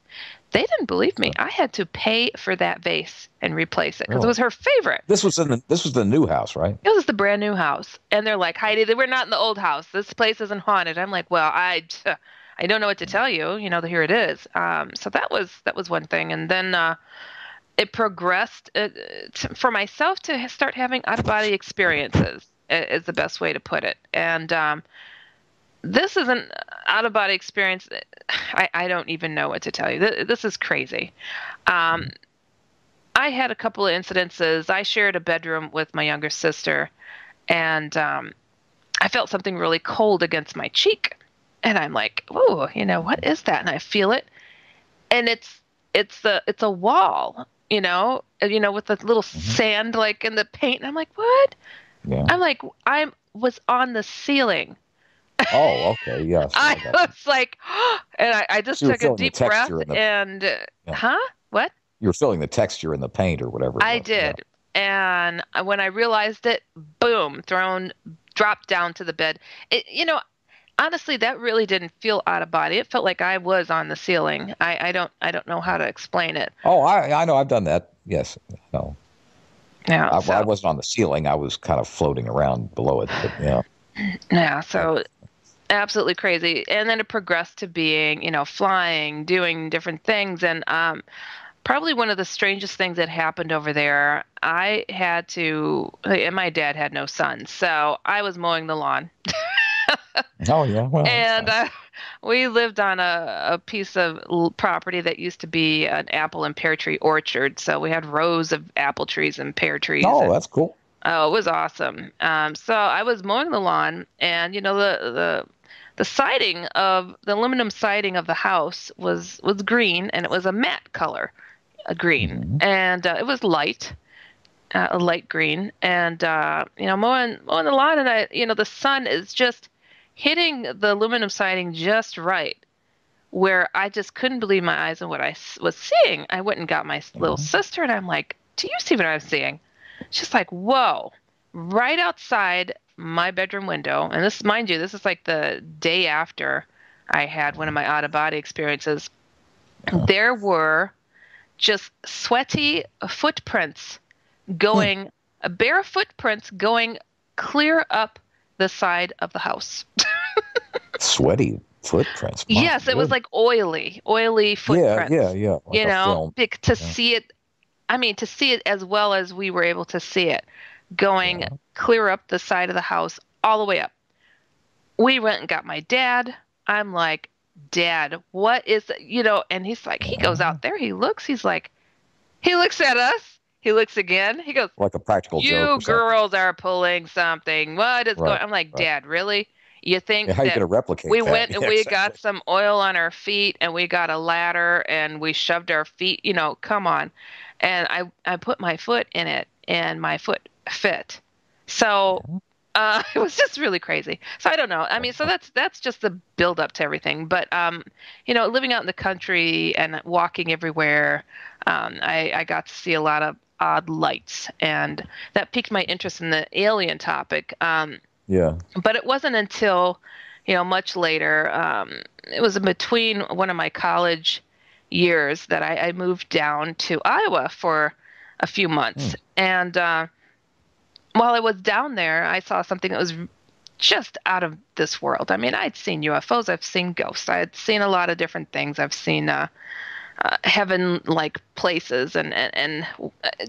They didn't believe me. I had to pay for that vase and replace it because Really? it was her favorite. This was the new house, right? It was the brand new house. And they're like, Heidi, we're not in the old house. This place isn't haunted. I'm like, well, I don't know what to tell you. Here it is. So that was one thing. And then it progressed for myself to start having out-of-body experiences is the best way to put it. And this is an out-of-body experience. I don't even know what to tell you. This is crazy. I had a couple of incidences. I shared a bedroom with my younger sister, and I felt something really cold against my cheek. And I'm like, "Ooh, what is that?" And I feel it, and it's a wall, with the little sand like in the paint. And I'm like, "What?" Yeah. I'm like, I was on the ceiling. Oh, okay, yes. I was like, and I just took a deep breath and, What? You were feeling the texture in the paint or whatever. I did. Yeah. And when I realized it, boom, dropped down to the bed. Honestly, that really didn't feel out of body. It felt like I was on the ceiling. I don't know how to explain it. Oh, I know. I've done that. Yes. No. Yeah. I wasn't on the ceiling. I was kind of floating around below it. But, yeah. Yeah. So absolutely crazy. And then it progressed to being, flying, doing different things. And probably one of the strangest things that happened over there, and my dad had no sons, so I was mowing the lawn. Oh, yeah. Well, and we lived on a piece of property that used to be an apple and pear tree orchard. So we had rows of apple trees and pear trees. Oh, that's cool. Oh, it was awesome. So I was mowing the lawn, and the siding of the aluminum siding of the house was green, and it was a matte color, a green, and it was light, a light green, and mowing the lawn, and the sun is just hitting the aluminum siding just right, where I just couldn't believe my eyes and what I was seeing. I went and got my little sister, and I'm like, "Do you see what I'm seeing?" She's like, "Whoa!" Right outside my bedroom window, and this, mind you, this is like the day after I had one of my out-of-body experiences. There were just sweaty footprints going, bare footprints going clear up the side of the house. Sweaty footprints. Yes, it was like oily footprints. Yeah. Like to see it. I mean, to see it as well as we were able to see it, going clear up the side of the house, all the way up. We went and got my dad. I'm like, "Dad, what is it?" And he's like, he goes out there, he looks at us. He looks again. He goes, like a practical joke. "You girls are pulling something. What is going?" I'm like, "Dad, really? You think how are you going to replicate we that?" went and we got some oil on our feet, and we got a ladder, and we shoved our feet, come on." And I put my foot in it, and my foot fit. So it was just really crazy. So I don't know. I mean, so that's just the build up to everything. But living out in the country and walking everywhere, I got to see a lot of odd lights, and that piqued my interest in the alien topic. Yeah. But it wasn't until, much later, it was in between one of my college years that I moved down to Iowa for a few months. And while I was down there, I saw something that was just out of this world. I mean, I'd seen UFOs, I've seen ghosts, I had seen a lot of different things. I've seen heaven-like places, and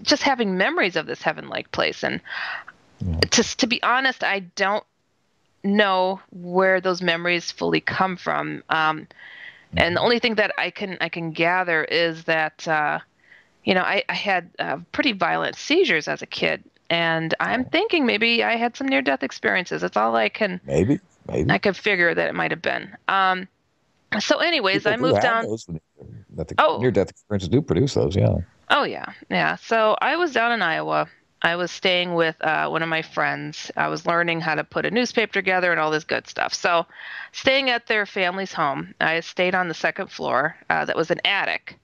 just having memories of this heaven-like place. And to be honest, I don't know where those memories fully come from. And the only thing that I can gather is that, I had pretty violent seizures as a kid, and I'm thinking maybe I had some near-death experiences. That's all I can. Maybe. I could figure that it might have been. So, anyways, I moved down. Near-death experiences do produce those, yeah. Oh yeah. So I was down in Iowa. I was staying with one of my friends. I was learning how to put a newspaper together and all this good stuff. So staying at their family's home, I stayed on the second floor. That was an attic,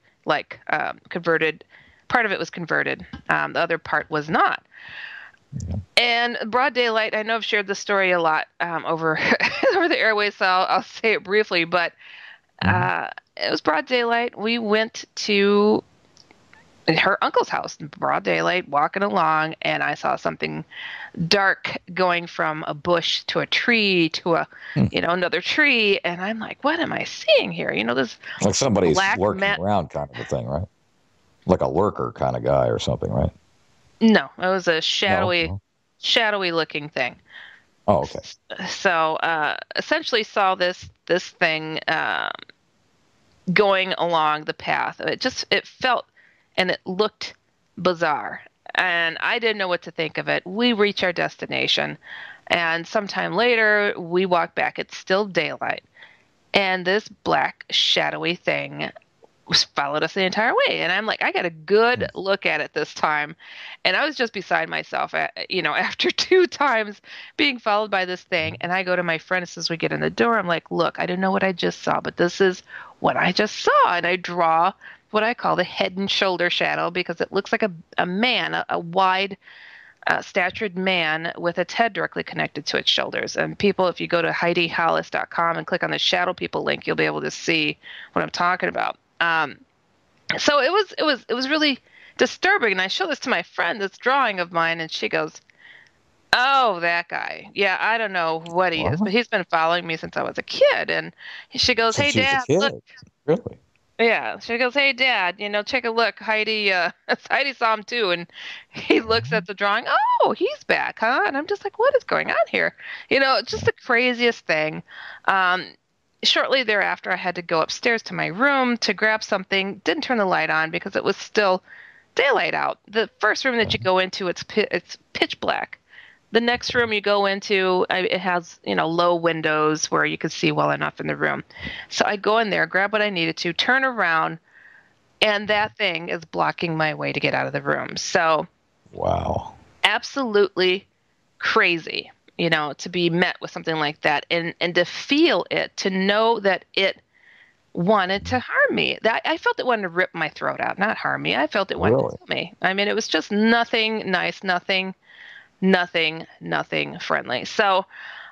converted. Part of it was converted. The other part was not. Yeah. And broad daylight, I know I've shared this story a lot over the airways, so I'll say it briefly. But it was broad daylight. We went to her uncle's house in broad daylight, walking along, and I saw something dark going from a bush to a tree to a, another tree. And I'm like, what am I seeing here? This like somebody's black lurking around kind of a thing, right? Like a lurker kind of guy or something, right? No, it was a shadowy looking thing. Oh, okay. So essentially saw this thing going along the path. It felt and it looked bizarre, and I didn't know what to think of it. We reach our destination, and sometime later we walk back. It's still daylight, and this black shadowy thing followed us the entire way. And I'm like, I got a good look at it this time. And I was just beside myself, after 2 times being followed by this thing. And I go to my friend as we get in the door. I'm like, look, I don't know what I just saw, but this is what I just saw. And I draw what I call the head and shoulder shadow, because it looks like a man, a wide statured man with its head directly connected to its shoulders. And people, if you go to HeidiHollis.com and click on the Shadow People link, you'll be able to see what I'm talking about. So it was really disturbing. And I show this to my friend, this drawing of mine, and she goes, oh, that guy. Yeah, I don't know what he is, but he's been following me since I was a kid. And she goes, hey, Dad, look. Really? Yeah. She goes, hey, Dad, take a look. Heidi saw him too. And he looks at the drawing. Oh, he's back, huh? And I'm just like, what is going on here? Just the craziest thing. Shortly thereafter, I had to go upstairs to my room to grab something. Didn't turn the light on because it was still daylight out. The first room that you go into, it's pitch black. The next room you go into, it has, low windows where you could see well enough in the room. So I go in there, grab what I needed to, turn around, and that thing is blocking my way to get out of the room. So, wow, absolutely crazy. To be met with something like that and to feel it, to know that it wanted to harm me. That I felt it wanted to rip my throat out, not harm me. I felt it wanted to kill me. I mean, it was just nothing nice, nothing friendly. So,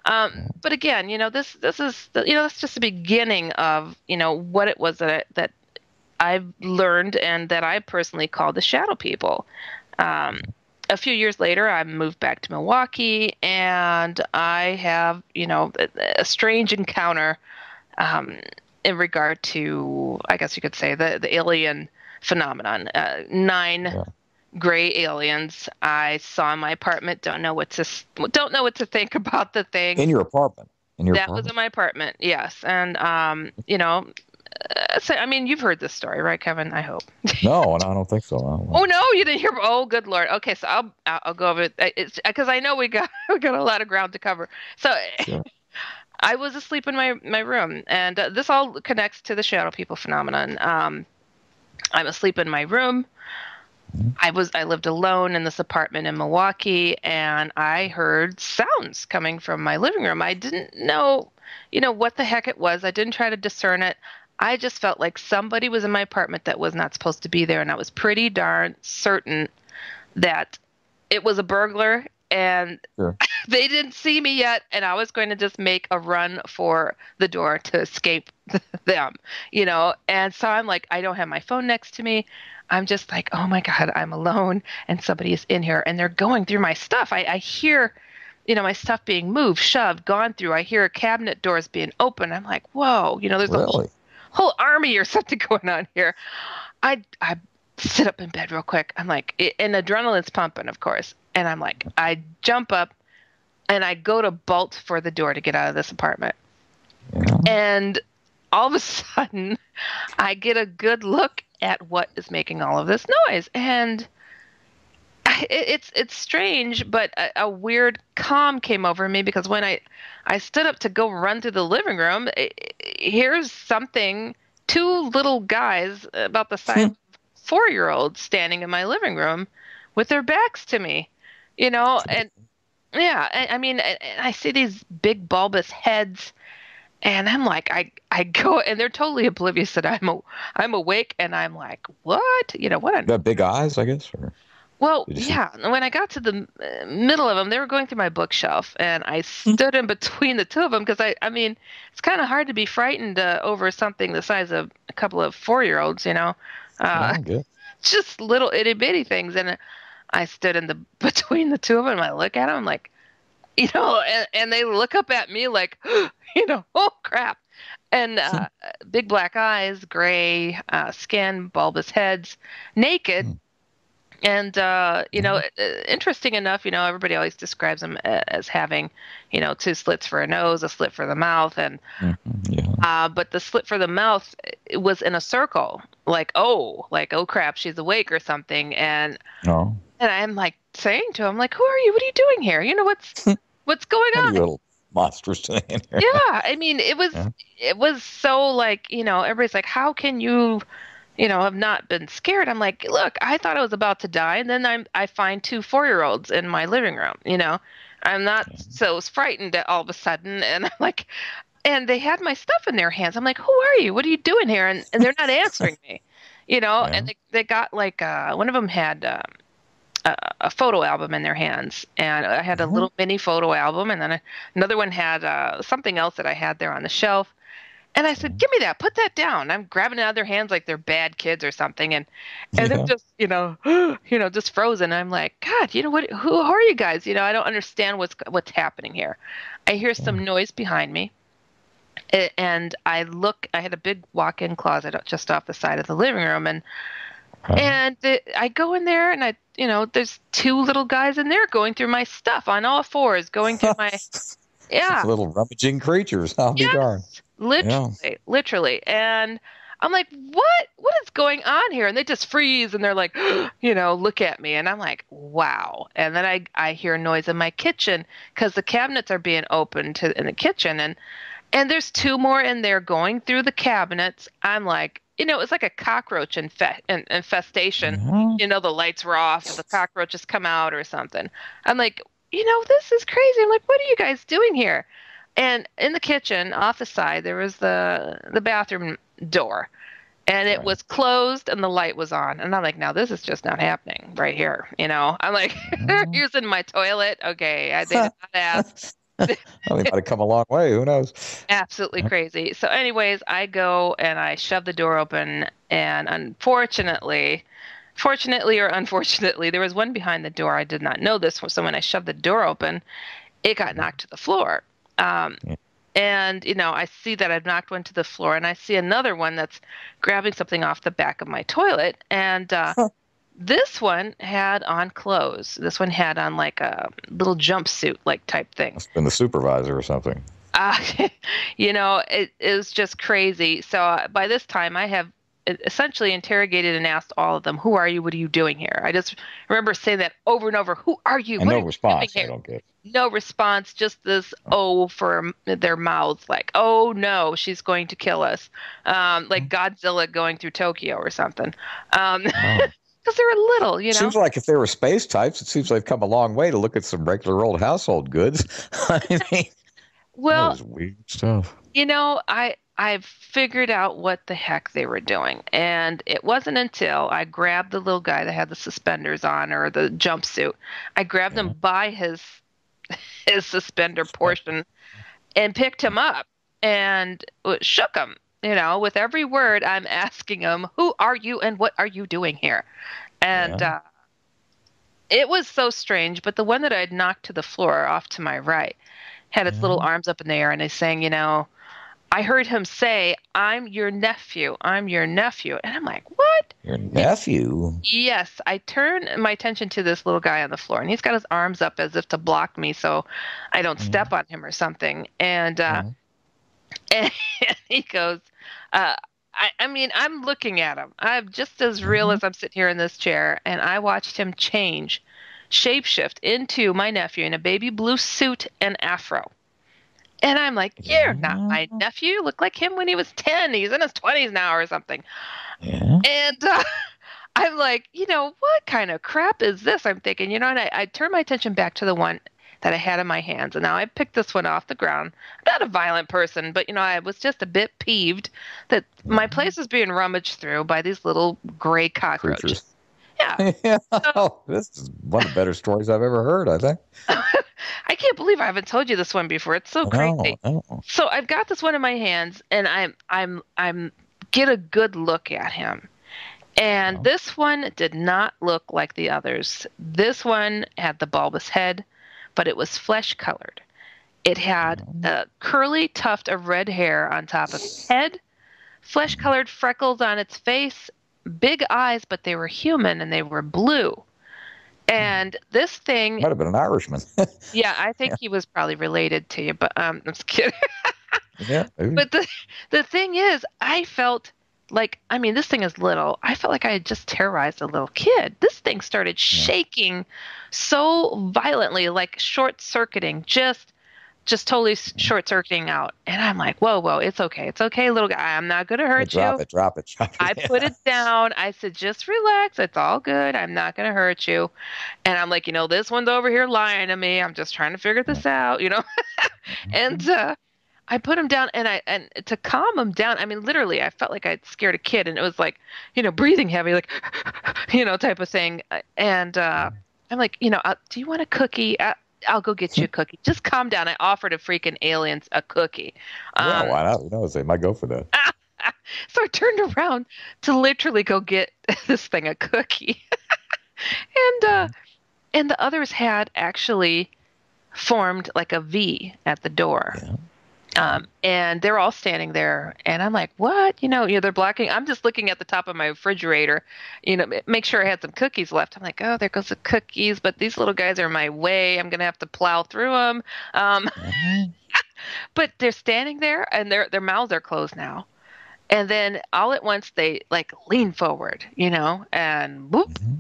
but again, this is, that's just the beginning of, what it was that I've learned and that I personally call the shadow people. A few years later, I moved back to Milwaukee, and I have, a strange encounter in regard to, I guess you could say, the alien phenomenon. 9 gray aliens I saw in my apartment. Don't know what to think about the thing. In your apartment? That was in my apartment, yes. And, so, I mean, you've heard this story, right, Kevin? I hope. No, I don't think so. Oh no, you didn't hear? Oh, good Lord. Okay, so I'll go over it. It's because I know we got a lot of ground to cover. So sure. I was asleep in my room, and this all connects to the shadow people phenomenon. I'm asleep in my room. I lived alone in this apartment in Milwaukee, and I heard sounds coming from my living room. I didn't know, what the heck it was. I didn't try to discern it. I just felt like somebody was in my apartment that was not supposed to be there, and I was pretty darn certain that it was a burglar, and sure. They didn't see me yet, and I was going to just make a run for the door to escape them, And so I'm like, I don't have my phone next to me. I'm just like, oh my God, I'm alone, and somebody is in here, and they're going through my stuff. I hear, my stuff being moved, shoved, gone through. I hear cabinet doors being opened. I'm like, whoa, there's a whole army or something going on here. I sit up in bed real quick. I'm like, and adrenaline's pumping, of course. And I'm like, I jump up and I go to bolt for the door to get out of this apartment. Yeah. And all of a sudden I get a good look at what is making all of this noise. And it's strange, but a weird calm came over me, because when I stood up to go run through the living room, here's something, 2 little guys about the size of 4-year-olds standing in my living room with their backs to me, and yeah, I mean, I see these big bulbous heads, and I'm like, I go, and they're totally oblivious that I'm awake, and I'm like, what? What? Got big eyes, I guess? Or? Well, yeah. When I got to the middle of them, they were going through my bookshelf, and I stood in between the two of them because I mean, it's kind of hard to be frightened over something the size of a couple of 4-year-olds, you know, just little itty bitty things. And I stood in between the two of them. And I look at them like, you know, and they look up at me like, you know, oh crap. And big black eyes, gray skin, bulbous heads, naked. And, you know, interesting enough, you know, everybody always describes them as having, you know, 2 slits for a nose, a slit for the mouth. And, but the slit for the mouth was in a circle, like, oh crap, she's awake or something. And, and I'm like saying to him, like, who are you? What are you doing here? You know, what's going on? You little monsters doing here. Yeah. I mean, it was so like, you know, everybody's like, how can you, you know, have not been scared? I'm like, look, I thought I was about to die, and then I find 2 4-year-olds in my living room. You know, I'm not so frightened all of a sudden, and I'm like, and they had my stuff in their hands. I'm like, who are you? What are you doing here? And they're not answering me. You know, and they got like one of them had a photo album in their hands, and I had a little mini photo album, and then another one had something else that I had there on the shelf. And I said, give me that, put that down. I'm grabbing it out of their hands like they're bad kids or something. And they're just, you know, just frozen. I'm like, God, you know what, who are you guys? You know, I don't understand what's happening here. I hear some noise behind me. And I look, I had a big walk-in closet just off the side of the living room. And I go in there, and you know, there's 2 little guys in there going through my stuff on all 4s, going through my, little rummaging creatures. I'll be darned. Literally. And I'm like, what is going on here? And they just freeze, and they're like, you know, look at me. And I'm like, wow. And then I hear a noise in my kitchen because the cabinets are being opened in the kitchen. And there's 2 more in there going through the cabinets. I'm like, you know, it's like a cockroach infestation. You know, the lights were off, and the cockroaches come out or something. I'm like, you know, this is crazy. I'm like, what are you guys doing here? And in the kitchen, off the side, there was the bathroom door, and it was closed, and the light was on. And I'm like, now this is just not happening right here. You know, I'm like, they're using my toilet. Okay, they did not ask. Well, they might have come a long way. Who knows? Absolutely crazy. So, anyways, I go and I shove the door open, and fortunately or unfortunately, there was one behind the door. I did not know this. So when I shoved the door open, it got knocked to the floor. And, you know, I see that I've knocked one to the floor, and I see another one that's grabbing something off the back of my toilet. And this one had on clothes. This one had on like a little jumpsuit like type thing. Must have been the supervisor or something. You know, it was just crazy. So by this time, I have essentially interrogated and asked all of them, who are you? What are you doing here? I just remember saying that over and over. Who are you? And what no response. I don't get. No response, just this for their mouths, like, oh no, she's going to kill us, like Godzilla going through Tokyo or something. Because they were little, you know. Seems like if they were space types, it seems they've come a long way to look at some regular old household goods. I mean, well, that is weird stuff. You know, I've figured out what the heck they were doing. And it wasn't until I grabbed the little guy that had the suspenders on, or the jumpsuit. I grabbed him by his suspender portion and picked him up and shook him. You know, with every word, I'm asking him, who are you and what are you doing here? And it was so strange. But the one that I had knocked to the floor off to my right had its little arms up in the air, and he's saying, you know, I heard him say, I'm your nephew. I'm your nephew. And I'm like, what? Your nephew? Yes. I turn my attention to this little guy on the floor, and he's got his arms up as if to block me so I don't step on him or something. And, and he goes, I mean, I'm looking at him. I'm just as real as I'm sitting here in this chair, and I watched him shapeshift into my nephew in a baby blue suit and afro. And I'm like, you're not my nephew. You look like him when he was 10. He's in his 20s now or something. And I'm like, you know, what kind of crap is this? I'm thinking, you know, and I turned my attention back to the one that I had in my hands. And now I picked this one off the ground. I'm not a violent person, but, you know, I was just a bit peeved that my place was being rummaged through by these little gray cockroaches. Yeah. Yeah. So, this is one of the better stories I've ever heard, I think. I can't believe I haven't told you this one before. It's so crazy. So I've got this one in my hands, and I'm get a good look at him. And this one did not look like the others. This one had the bulbous head, but it was flesh colored. It had a curly tuft of red hair on top of its head, flesh colored freckles on its face, big eyes, but they were human and they were blue. And this thing might have been an Irishman. Yeah, I think he was probably related to you, but I'm just kidding. Yeah. Maybe. But the thing is, I felt like, I mean, this thing is little. I felt like I had just terrorized a little kid. This thing started shaking so violently, like short-circuiting, just totally short-circuiting out. And I'm like, whoa, it's okay. It's okay, little guy. I'm not going to hurt you. Drop it. I put it down. I said, just relax. It's all good. I'm not going to hurt you. And I'm like, this one's over here lying to me. I'm just trying to figure this out, And I put him down, and to calm him down, I mean, literally, I felt like I'd scared a kid, and it was like, breathing heavy, like, type of thing. And I'm like, do you want a cookie? I'll go get you a cookie. Just calm down. I offered a freaking aliens a cookie. Well, why not? They might go for that. So I turned around to literally go get this thing a cookie. And the others had actually formed like a V at the door. Yeah. And they're all standing there, and I'm like, what? They're blocking. I'm just looking at the top of my refrigerator, make sure I had some cookies left. I'm like, oh, there goes the cookies, but these little guys are in my way. I'm going to have to plow through them. But they're standing there, and their mouths are closed now. And then all at once they like lean forward, and whoop. Mm-hmm.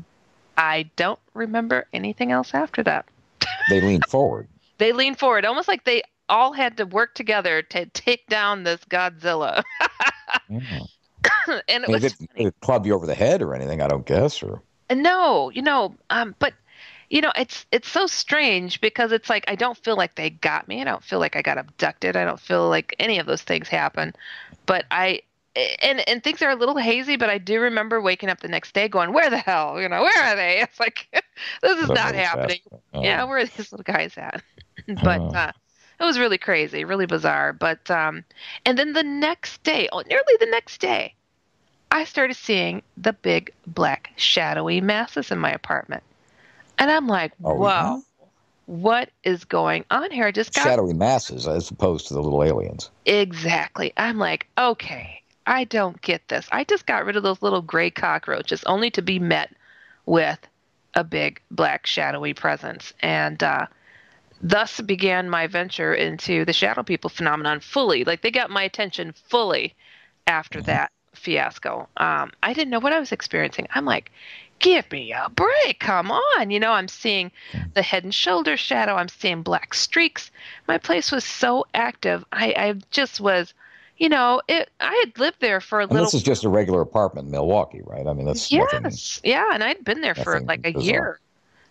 I don't remember anything else after that. They leaned forward. They leaned forward, almost like they all had to work together to take down this Godzilla. And it was did it club you over the head or anything, I don't guess, or no, but it's so strange because it's like I don't feel like they got me. I don't feel like I got abducted. I don't feel like any of those things happen. But and things are a little hazy, but I do remember waking up the next day going, where the hell? Where are they? It's like, this is not happening. Yeah, where are these little guys at? But it was really crazy, really bizarre. But and then the next day, nearly the next day, I started seeing the big black shadowy masses in my apartment. And I'm like, whoa, what is going on here? I just got shadowy masses as opposed to the little aliens. Exactly. I'm like, okay, I don't get this. I just got rid of those little gray cockroaches only to be met with a big black shadowy presence. And thus began my venture into the shadow people phenomenon fully. Like, they got my attention fully after that fiasco. I didn't know what I was experiencing. I'm like, give me a break. Come on. I'm seeing the head and shoulders shadow. I'm seeing black streaks. My place was so active. I just was, I had lived there for a little. This is just a regular apartment in Milwaukee, right? I mean, that's nothing. Yeah. And I'd been there for like a year.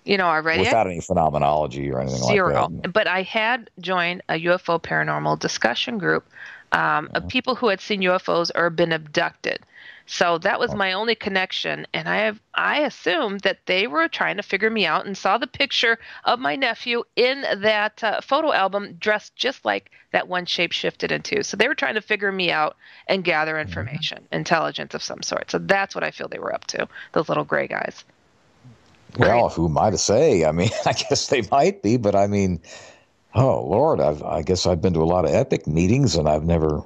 Already. Without any phenomenology or anything like that. But I had joined a UFO paranormal discussion group of people who had seen UFOs or been abducted. So that was my only connection. And I assumed that they were trying to figure me out and saw the picture of my nephew in that photo album dressed just like that one shape shifted into. So they were trying to figure me out and gather information, intelligence of some sort. So that's what I feel they were up to, those little gray guys. Well, who am I to say? I mean, I guess they might be, but I mean, oh, Lord, I guess I've been to a lot of epic meetings, and I've never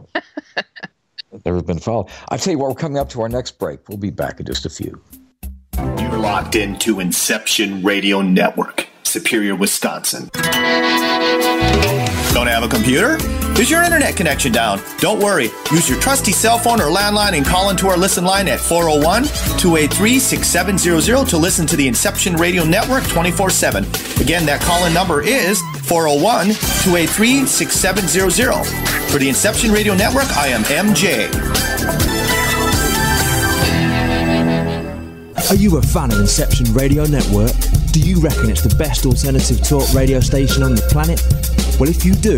been followed. I'll tell you what, we're coming up to our next break. We'll be back in just a few. You're locked into Inception Radio Network, Superior, Wisconsin. Don't have a computer? Is your internet connection down? Don't worry. Use your trusty cell phone or landline and call into our listen line at 401-283-6700 to listen to the Inception Radio Network 24/7. Again, that call-in number is 401-283-6700. For the Inception Radio Network, I am MJ. Are you a fan of Inception Radio Network? Do you reckon it's the best alternative talk radio station on the planet? Well, if you do,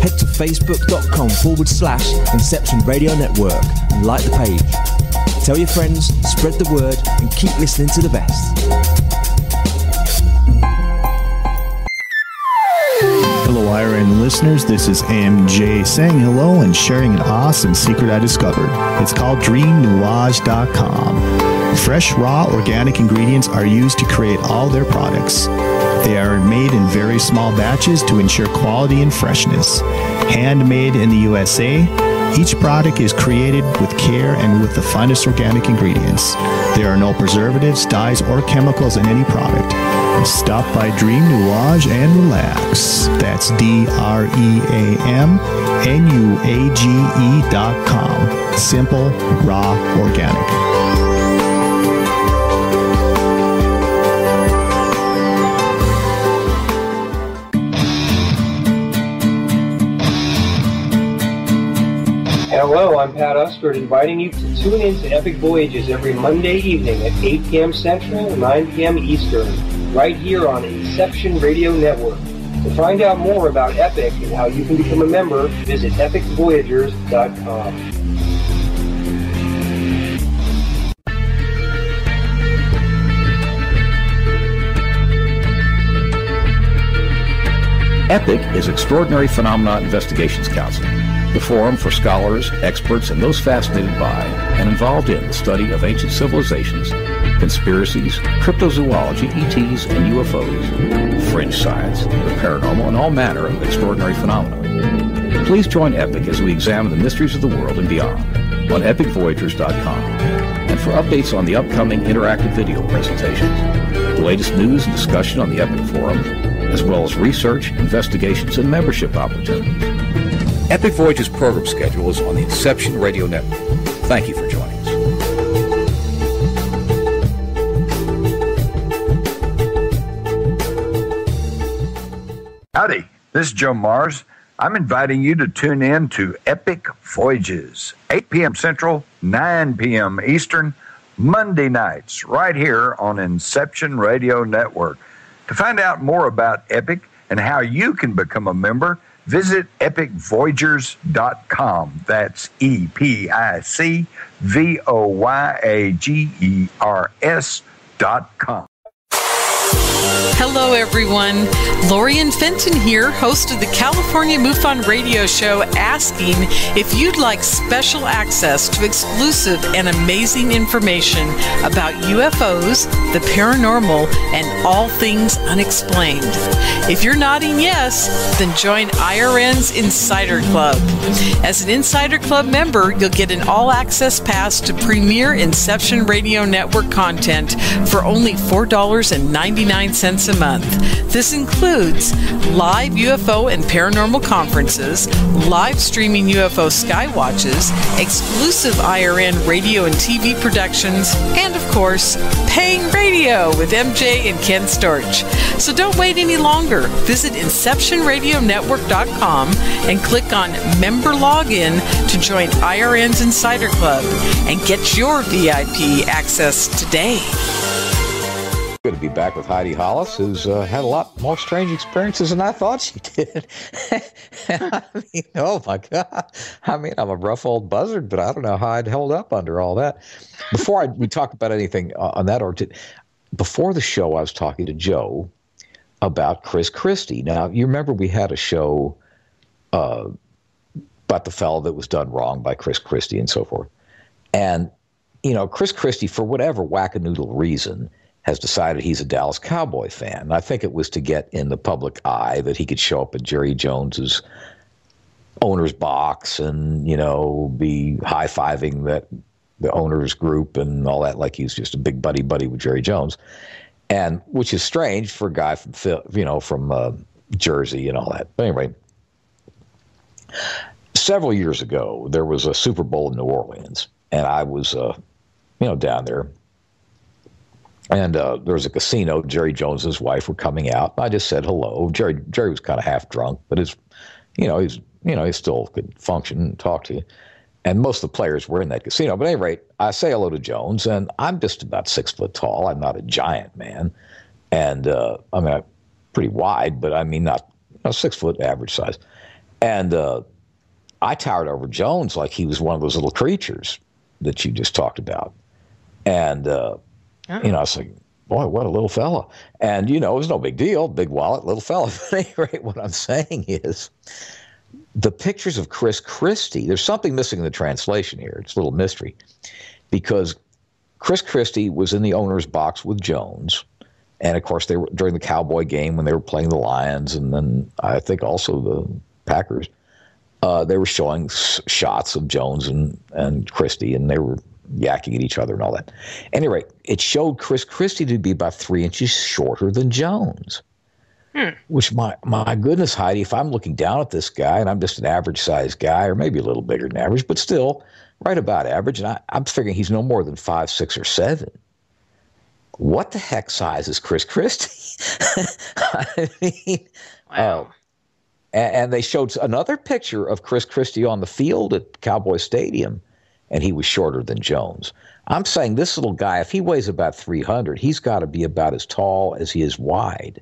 head to facebook.com/Inception Radio Network and like the page. Tell your friends, spread the word, and keep listening to the best. Hello, IRN listeners. This is MJ saying hello and sharing an awesome secret I discovered. It's called DreamNuage.com. Fresh, raw, organic ingredients are used to create all their products. They are made in very small batches to ensure quality and freshness. Handmade in the USA, each product is created with care and with the finest organic ingredients. There are no preservatives, dyes, or chemicals in any product. Stop by Dream Nuage and relax. That's DreamNuage.com. Simple, raw, organic. Hello, I'm Pat Ustford, inviting you to tune in to Epic Voyages every Monday evening at 8 p.m. Central, 9 p.m. Eastern, right here on Inception Radio Network. To find out more about Epic and how you can become a member, visit epicvoyagers.com. EPIC is Extraordinary Phenomena Investigations Council, the forum for scholars, experts, and those fascinated by and involved in the study of ancient civilizations, conspiracies, cryptozoology, ETs, and UFOs, fringe science, the paranormal, and all manner of extraordinary phenomena. Please join EPIC as we examine the mysteries of the world and beyond on epicvoyagers.com, and for updates on the upcoming interactive video presentations, the latest news and discussion on the EPIC forum, as well as research, investigations, and membership opportunities. Epic Voyages program schedule is on the Inception Radio Network. Thank you for joining us. Howdy, this is Joe Mars. I'm inviting you to tune in to Epic Voyages, 8 p.m. Central, 9 p.m. Eastern, Monday nights, right here on Inception Radio Network. To find out more about Epic and how you can become a member, visit epicvoyagers.com. That's epicvoyagers.com. Hello, everyone. Lorian Fenton here, host of the California MUFON radio show, asking if you'd like special access to exclusive and amazing information about UFOs, the paranormal, and all things unexplained. If you're nodding yes, then join IRN's Insider Club. As an Insider Club member, you'll get an all-access pass to premier Inception Radio Network content for only $4.99 a month. This includes live UFO and paranormal conferences, live streaming UFO skywatches, exclusive IRN radio and TV productions, and of course, paying radio with MJ and Ken Storch. So don't wait any longer. Visit InceptionRadioNetwork.com and click on Member Login to join IRN's Insider Club and get your VIP access today. Good to be back with Heidi Hollis, who's had a lot more strange experiences than I thought she did. I mean, oh my God. I mean, I'm a rough old buzzard, but I don't know how I'd held up under all that. Before we talk about anything on that, before the show, I was talking to Joe about Christie. Now, you remember we had a show about the fellow that was done wrong by Christie and so forth. And, you know, Christie, for whatever wackadoodle reason, has decided he's a Dallas Cowboy fan. I think it was to get in the public eye that he could show up at Jerry Jones's owner's box and, you know, be high-fiving the owner's group and all that, like he's just a big buddy with Jerry Jones. And which is strange for a guy from Jersey and all that. But anyway, several years ago, there was a Super Bowl in New Orleans, and I was, down there. And there was a casino. Jerry Jones and his wife were coming out. I just said hello. Jerry was kind of half drunk, but he still could function and talk to you. And most of the players were in that casino. But at any rate, I say hello to Jones, and I'm just about 6 foot tall. I'm not a giant man, and I'm pretty wide, but I mean not 6 foot average size. And I towered over Jones like he was one of those little creatures. that you just talked about. And, I was like, boy, what a little fella. And, it was no big deal. Big wallet, little fella. But at any rate, what I'm saying is the pictures of Chris Christie, there's something missing in the translation here. It's a little mystery. Because Chris Christie was in the owner's box with Jones. And, of course, they were during the Cowboy game when they were playing the Lions, and then I think also the Packers. They were showing shots of Jones and Christie, and they were yakking at each other and all that. Anyway, it showed Chris Christie to be about 3 inches shorter than Jones. Which, my goodness, Heidi, if I'm looking down at this guy, and I'm just an average-sized guy, or maybe a little bigger than average, but still right about average, and I'm figuring he's no more than 5, 6, or 7. What the heck size is Chris Christie? I mean, wow. And they showed another picture of Chris Christie on the field at Cowboy Stadium, and he was shorter than Jones. I'm saying this little guy, if he weighs about 300, he's got to be about as tall as he is wide.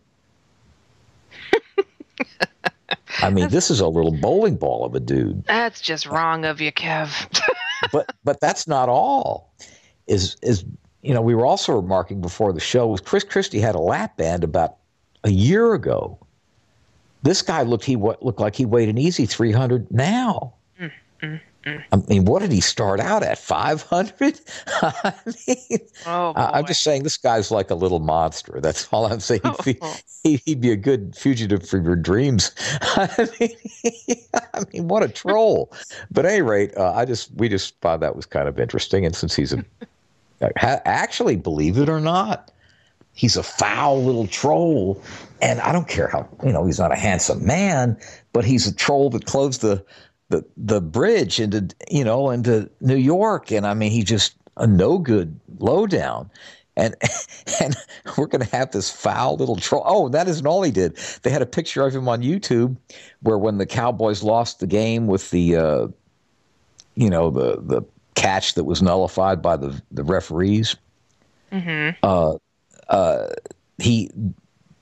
I mean, this is a little bowling ball of a dude. That's just wrong of you, Kev. but that's not all. We were also remarking before the show was Chris Christie had a lap band about a year ago. This guy looked like he weighed an easy 300 now. I mean, what did he start out at? 500? I mean, I'm just saying this guy's like a little monster. That's all I'm saying. He'd be a good fugitive from your dreams. I mean, what a troll. But at any rate, we just thought that was kind of interesting. And since he's actually, believe it or not, he's a foul little troll. And I don't care how, he's not a handsome man, but he's a troll that closed the bridge into New York. And I mean, he's just a no good lowdown. And we're going to have this foul little troll. Oh, that isn't all he did. They had a picture of him on YouTube where when the Cowboys lost the game with the catch that was nullified by the referees.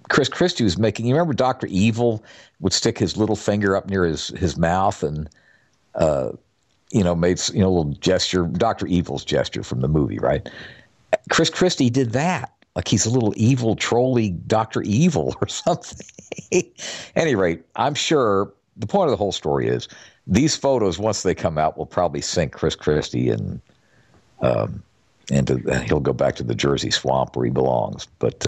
Chris Christie was making. You remember Dr. Evil would stick his little finger up near his mouth and made a little gesture, Dr. Evil's gesture from the movie, right? Chris Christie did that. Like he's a little evil, trolly Dr. Evil or something. At any rate, I'm sure the point of the whole story is these photos, once they come out, will probably sink Chris Christie and he'll go back to the Jersey swamp where he belongs. But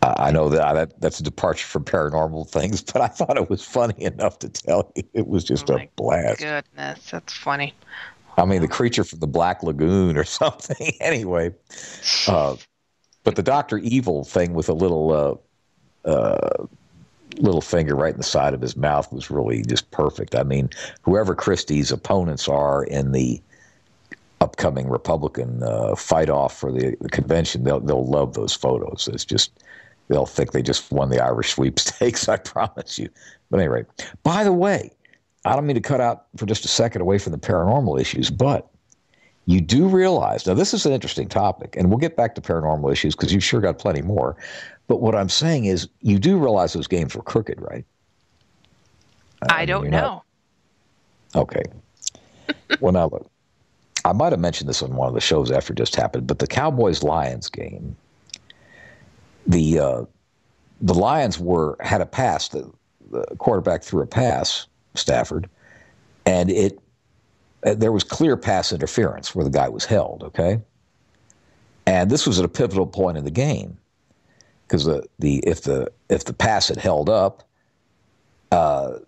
I know that's a departure from paranormal things, but I thought it was funny enough to tell you. It was just a blast. Goodness, that's funny. I mean, the creature from the Black Lagoon or something. Anyway, but the Dr. Evil thing with a little finger right in the side of his mouth was really just perfect. I mean, whoever Christie's opponents are in the upcoming Republican fight-off for the convention, they'll love those photos. It's just they'll think they just won the Irish sweepstakes, I promise you. But anyway, by the way, I don't mean to cut out for just a second away from the paranormal issues, but you do realize, now this is an interesting topic, and we'll get back to paranormal issues because you've sure got plenty more. But what I'm saying is you do realize those games were crooked, right? I don't know. Okay. Well, now look, I might have mentioned this on one of the shows after it just happened, but the Cowboys-Lions game, the Lions had a pass. The quarterback threw a pass, Stafford, and there was clear pass interference where the guy was held, okay? And this was at a pivotal point in the game because if the pass had held up, the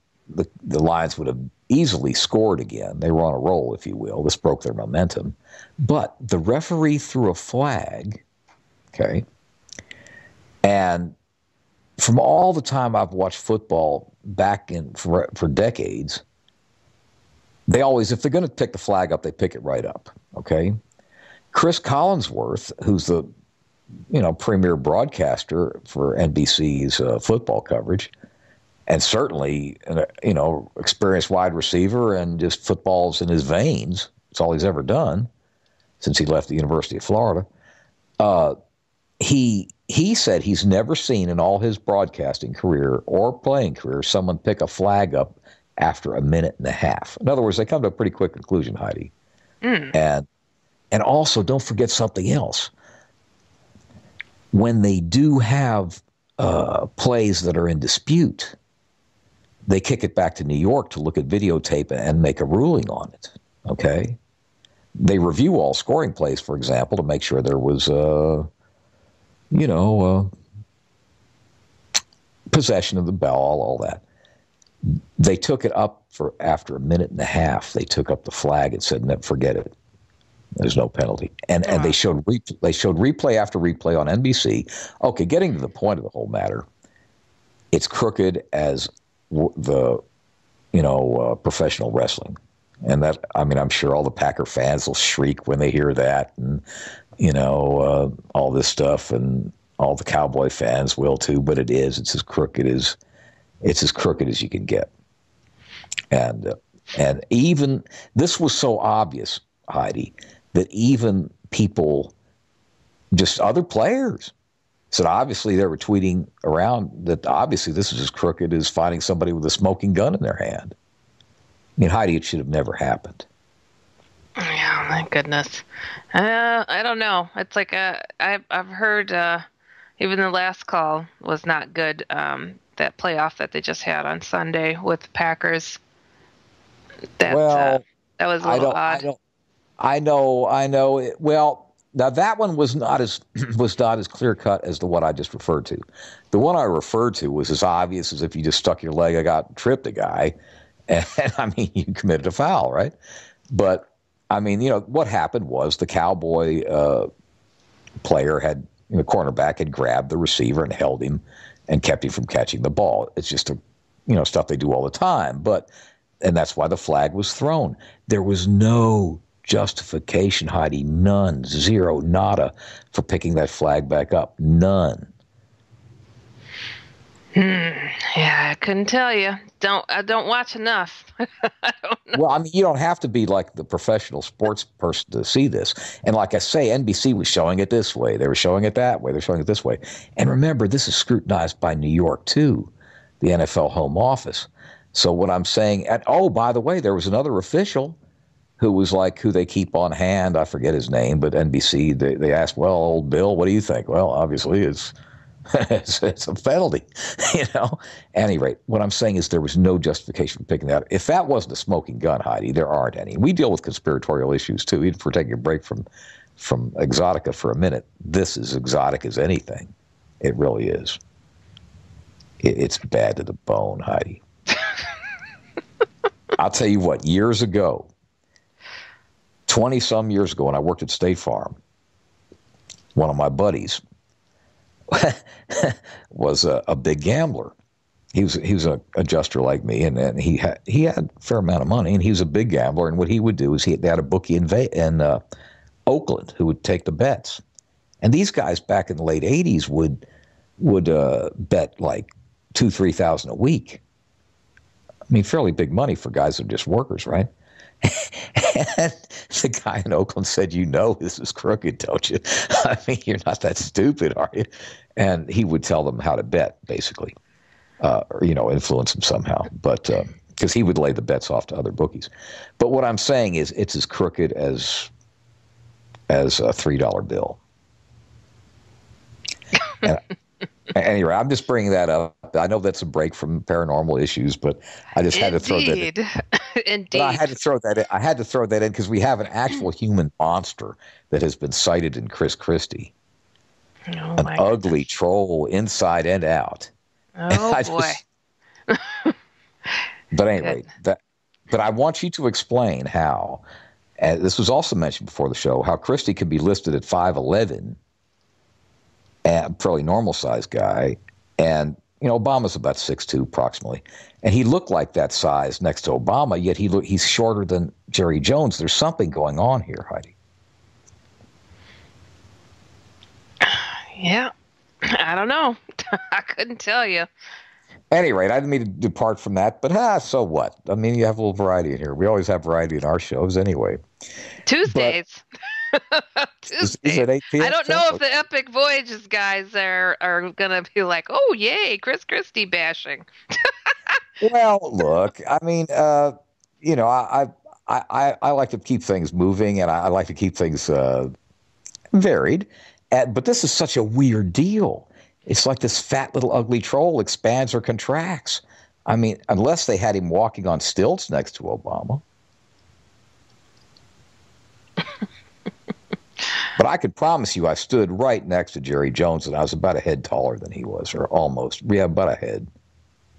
Lions would have easily scored again. They were on a roll, if you will. This broke their momentum. But the referee threw a flag, okay? And from all the time I've watched football back for decades, they always, if they're going to pick the flag up, they pick it right up, okay? Chris Collinsworth, who's the premier broadcaster for NBC's football coverage, and certainly experienced wide receiver and just football's in his veins. It's all he's ever done since he left the University of Florida. He said he's never seen in all his broadcasting career or playing career someone pick a flag up after a minute and a half. In other words, they come to a pretty quick conclusion, Heidi. And also, don't forget something else. When they do have plays that are in dispute, they kick it back to New York to look at videotape and make a ruling on it, okay? They review all scoring plays, for example, to make sure there was, possession of the ball, all that. They took it up for after a minute and a half. They took up the flag and said, "No, forget it. There's no penalty." And they showed replay after replay on NBC. Okay, getting to the point of the whole matter, it's crooked as the professional wrestling, and that, I mean, I'm sure all the Packer fans will shriek when they hear that, and all this stuff, and all the Cowboy fans will too. But it's as crooked as you can get, and even this was so obvious, Heidi, that even people, just other players, said obviously they were tweeting around that obviously this is as crooked as finding somebody with a smoking gun in their hand. I mean, Heidi, it should have never happened. Yeah, my goodness. I don't know. It's like I've heard even the last call was not good. That playoff that they just had on Sunday with the Packers. That was a little odd. I know. Well, now that one was not as clear cut as the one I just referred to. The one I referred to was as obvious as if you just stuck your leg out, tripped a guy, and I mean, you committed a foul, right? But I mean, what happened was the Cowboy player the cornerback had grabbed the receiver and held him and kept him from catching the ball. It's just stuff they do all the time. And that's why the flag was thrown. There was no justification, Heidi, none, zero, nada, for picking that flag back up. None. Yeah, I couldn't tell you. I don't watch enough. I don't know. Well, I mean, you don't have to be like the professional sports person to see this. And like I say, NBC was showing it this way. They were showing it that way. They're showing it this way. And remember, this is scrutinized by New York, too, the NFL home office. So what I'm saying, and by the way, there was another official who was like, who they keep on hand. I forget his name, but NBC, they asked, well, old Bill, what do you think? Well, obviously it's a penalty, At any rate, what I'm saying is there was no justification for picking that up. If that wasn't a smoking gun, Heidi, there aren't any. We deal with conspiratorial issues too. Even if we're taking a break from exotica for a minute, this is exotic as anything. It really is. It's bad to the bone, Heidi. I'll tell you what, years ago, 20-some years ago, when I worked at State Farm, one of my buddies was a big gambler. He was an adjuster like me, and he had a fair amount of money, and he was a big gambler. And what he would do is they had a bookie in Oakland who would take the bets. And these guys back in the late 80s would bet like $2,000-3,000 a week. I mean, fairly big money for guys that are just workers, right? And the guy in Oakland said, this is crooked, don't you? I mean, you're not that stupid, are you? And he would tell them how to bet, basically, or, influence them somehow. But because he would lay the bets off to other bookies. But what I'm saying is it's as crooked as a $3 bill. And, anyway, I'm just bringing that up. I know that's a break from paranormal issues, but I just had to throw that in. Indeed. But I had to throw that in because we have an actual human monster that has been sighted in Christie. Oh, an ugly troll inside and out. Oh, boy. But anyway, but I want you to explain how, and this was also mentioned before the show, how Christie could be listed at 5'11", and fairly normal-sized guy, and Obama's about 6'2", approximately, and he looked like that size next to Obama. Yet he's shorter than Jerry Jones. There's something going on here, Heidi. Yeah, I don't know. I couldn't tell you. At any rate, I didn't mean to depart from that, but so what? I mean, you have a little variety in here. We always have variety in our shows, anyway. Tuesdays. Is it 8 p.m. I don't know if the Epic Voyages guys are gonna be like, oh yay, Christie bashing. Well, look, I mean, I like to keep things moving, and I like to keep things varied. But this is such a weird deal. It's like this fat little ugly troll expands or contracts. I mean, unless they had him walking on stilts next to Obama. But I could promise you I stood right next to Jerry Jones, and I was about a head taller than he was, or almost. Yeah, about a head.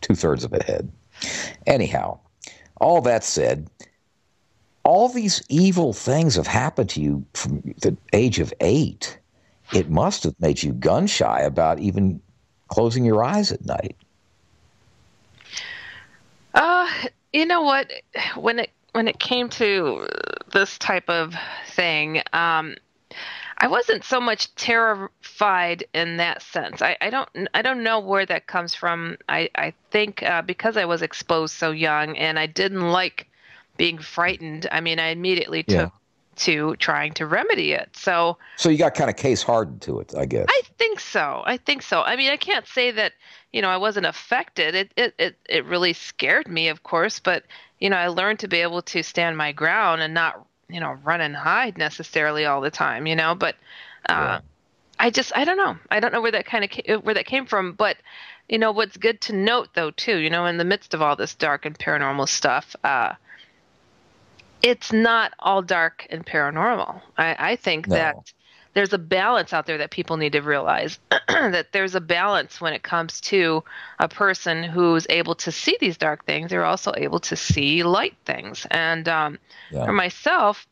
2/3 of a head. Anyhow, all that said, all these evil things have happened to you from the age of 8. It must have made you gun-shy about even closing your eyes at night. You know what? When it came to this type of thing, I wasn't so much terrified in that sense. I don't know where that comes from. I think because I was exposed so young and I didn't like being frightened. I mean, I immediately took to trying to remedy it. So you got kind of case hardened to it, I guess. I think so. I mean, I can't say that, I wasn't affected. It really scared me, of course, but I learned to be able to stand my ground and not, run and hide necessarily all the time, but I don't know. I don't know where that came from, but what's good to note though too, in the midst of all this dark and paranormal stuff, it's not all dark and paranormal. I think that there's a balance out there that people need to realize, that there's a balance when it comes to a person who's able to see these dark things. They're also able to see light things. And for myself,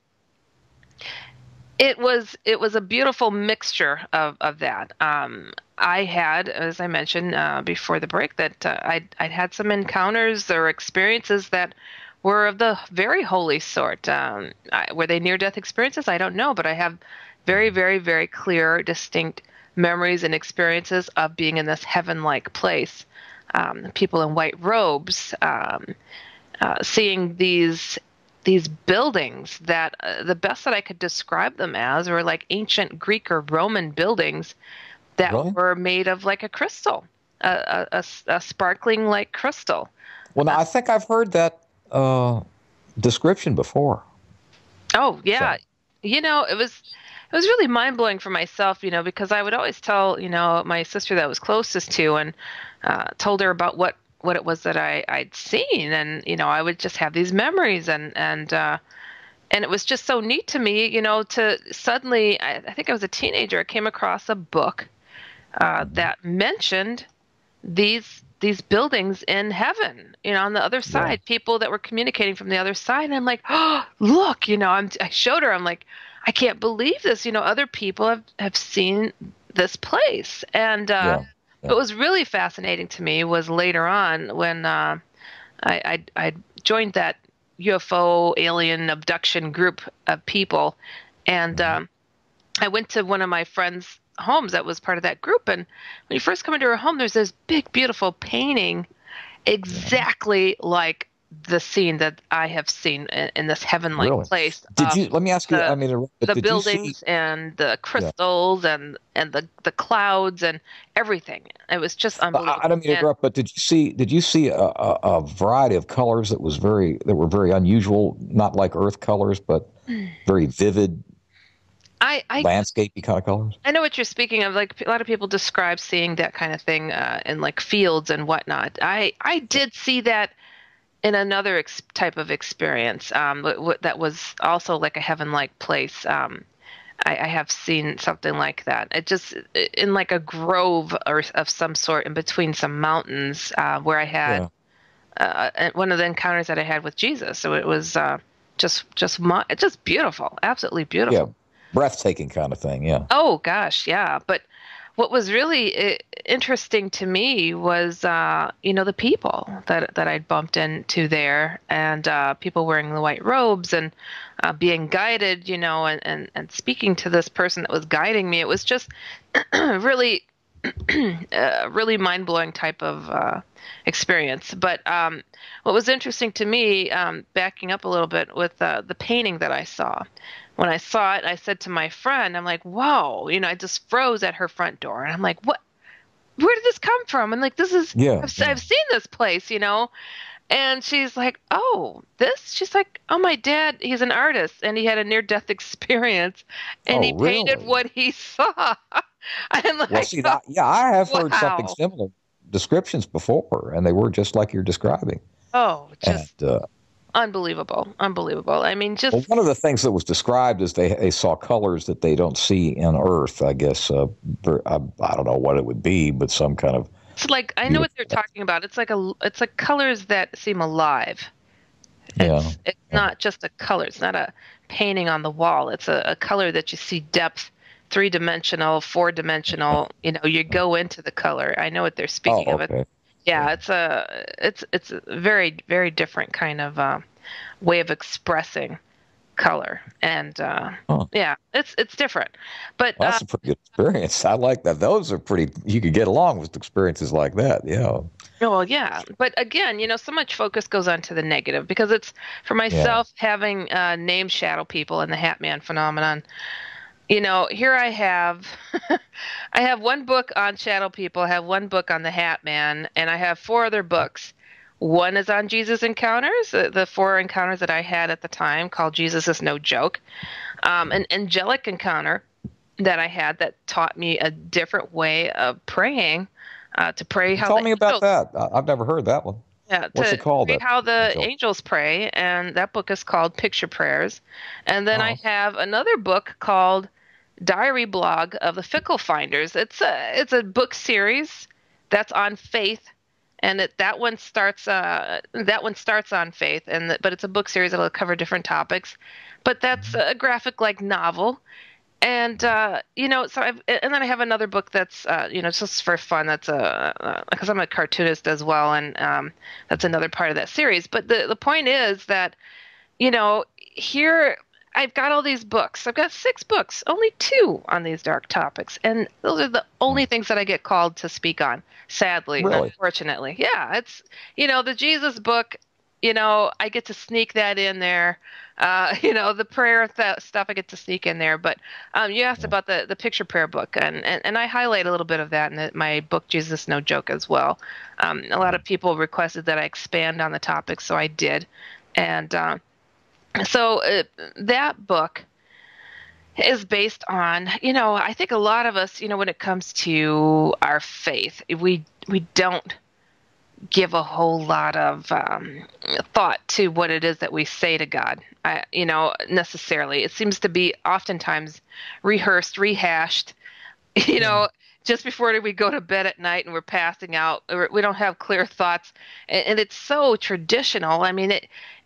it was a beautiful mixture of that. I had, as I mentioned before the break, that I'd had some encounters or experiences that were of the very holy sort. Were they near-death experiences? I don't know, but I have very, very, very clear, distinct memories and experiences of being in this heaven-like place. People in white robes, seeing these buildings that the best that I could describe them as were like ancient Greek or Roman buildings that were made of like a crystal, a sparkling like crystal. Well, now, I think I've heard that description before. Oh yeah, so. It was really mind blowing for myself, because I would always tell my sister that I was closest to, and told her about what it was that I'd seen, and I would just have these memories, and it was just so neat to me, to suddenly, I think I was a teenager, I came across a book that mentioned these buildings in heaven, on the other side, people that were communicating from the other side. And I'm like, oh, look, I showed her, I'm like, I can't believe this. Other people have seen this place. And what was really fascinating to me was later on when I joined that UFO alien abduction group of people. And I went to one of my friends' homes that was part of that group, and when you first come into her home, there's this big beautiful painting exactly like the scene that I have seen in this heaven-like place. Let me ask you, the buildings and the crystals and the clouds and everything. It was just unbelievable. I don't mean to interrupt, but did you see a variety of colors that were very unusual, not like Earth colors, but very vivid, landscapey kind of colors? I know what you're speaking of. Like a lot of people describe seeing that kind of thing in like fields and whatnot. I did see that in another type of experience that was also like a heaven-like place. I have seen something like that. It just in like a grove of some sort in between some mountains where I had one of the encounters that I had with Jesus. So it was just beautiful, absolutely beautiful. Yeah. Breathtaking kind of thing, yeah. Oh gosh, yeah. But what was really interesting to me was, the people that I'd bumped into there, and people wearing the white robes and being guided, and speaking to this person that was guiding me. It was just really, really mind blowing type of experience. But what was interesting to me, backing up a little bit with the painting that I saw. When I saw it, I said to my friend, I'm like, whoa, I just froze at her front door. And I'm like, what, where did this come from? And like, this is, I've seen this place, And she's like, oh, this? She's like, oh, my dad, he's an artist, and he had a near-death experience, and he painted really? what he saw. I'm like, Well, see, I have heard something wow. similar descriptions before, and they were just like you're describing. Oh, just And, unbelievable. I mean, just... Well, one of the things that was described is they saw colors that they don't see in Earth, I guess. I don't know what it would be, but some kind of... It's like, I know what they're talking about. It's like colors that seem alive. It's not just a color. It's not a painting on the wall. It's a color that you see depth, 3-dimensional, 4-dimensional. You go into the color. I know what they're speaking of. It. Yeah, it's a very, very different kind of way of expressing color, and yeah, it's different. But that's a pretty good experience. I like that. Those are pretty. You could get along with experiences like that. Yeah. Well, yeah, but again, so much focus goes on to the negative, because it's, for myself, having named shadow people and the hatman phenomenon. Here I have one book on shadow people, I have one book on the hatman, and I have 4 other books. One is on Jesus encounters, the 4 encounters that I had at the time, called Jesus is No Joke. An angelic encounter that I had that taught me a different way of praying, to pray how... Tell me about that. I've never heard that one. Yeah, what's it called? How the angels pray, and that book is called Picture Prayers. And then I have another book called Diary Blog of the Fickle Finders. It's a book series that's on faith. And that one starts on faith, but it's a book series that'll cover different topics. But that's a graphic like novel, and so and then I have another book that's just for fun. That's because I'm a cartoonist as well, and that's another part of that series. But the point is that here I've got all these books. I've got 6 books, only 2 on these dark topics. And those are the only things that I get called to speak on, sadly, unfortunately. Yeah, it's, the Jesus book, I get to sneak that in there. The prayer stuff I get to sneak in there. But you asked about the picture prayer book, and I highlight a little bit of that in my book, Jesus No Joke, as well. A lot of people requested that I expand on the topic, so I did. And so that book is based on, I think a lot of us, when it comes to our faith, we don't give a whole lot of thought to what it is that we say to God, necessarily. It seems to be oftentimes rehearsed, rehashed, just before we go to bed at night and we're passing out, or we don't have clear thoughts, and it's so traditional. I mean,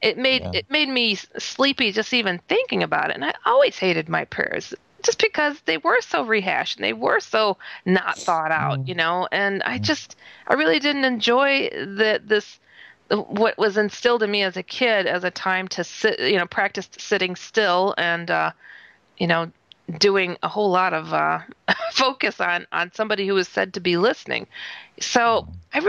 it made me sleepy just even thinking about it. And I always hated my prayers just because they were so rehashed and they were so not thought out, And I really didn't enjoy what was instilled in me as a kid as a time to sit, practice sitting still and, doing a whole lot of focus on somebody who was said to be listening. So I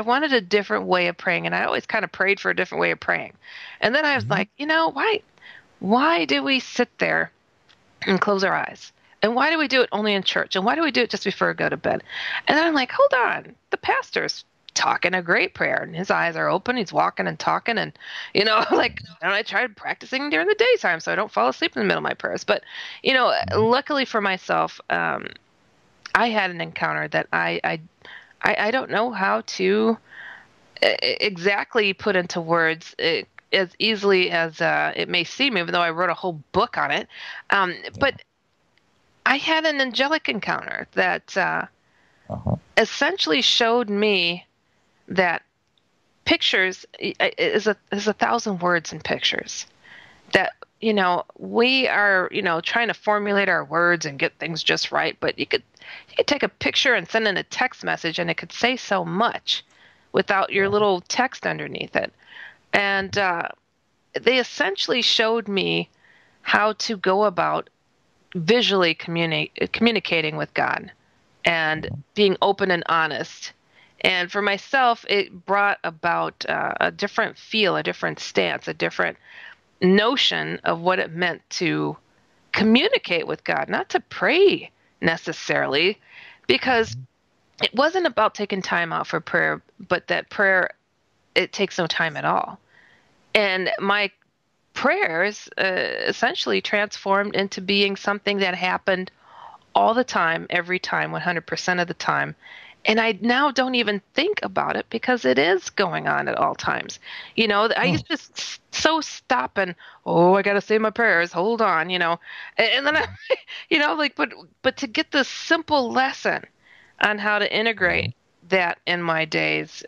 wanted a different way of praying, and I always kind of prayed for a different way of praying. And then I was like, why do we sit there and close our eyes? And why do we do it only in church? And why do we do it just before we go to bed? And then I'm like, hold on, the pastor's talking a great prayer, and his eyes are open, he's walking and talking, and I tried practicing during the daytime so I don't fall asleep in the middle of my prayers. But luckily for myself, I had an encounter that I don't know how to exactly put into words as easily as it may seem, even though I wrote a whole book on it. But I had an angelic encounter that essentially showed me that pictures is 1,000 words in pictures. That, we are, trying to formulate our words and get things just right, but you could take a picture and send in a text message and it could say so much without your little text underneath it. And they essentially showed me how to go about visually communicating with God and being open and honest. And for myself, it brought about a different feel, a different stance, a different notion of what it meant to communicate with God, not to pray necessarily, because it wasn't about taking time out for prayer, but that prayer it takes no time at all. And my prayers essentially transformed into being something that happened all the time, every time, 100% of the time. And I now don't even think about it because it is going on at all times. I used to so stop and, I got to say my prayers. Hold on, and then I, but to get this simple lesson on how to integrate that in my days,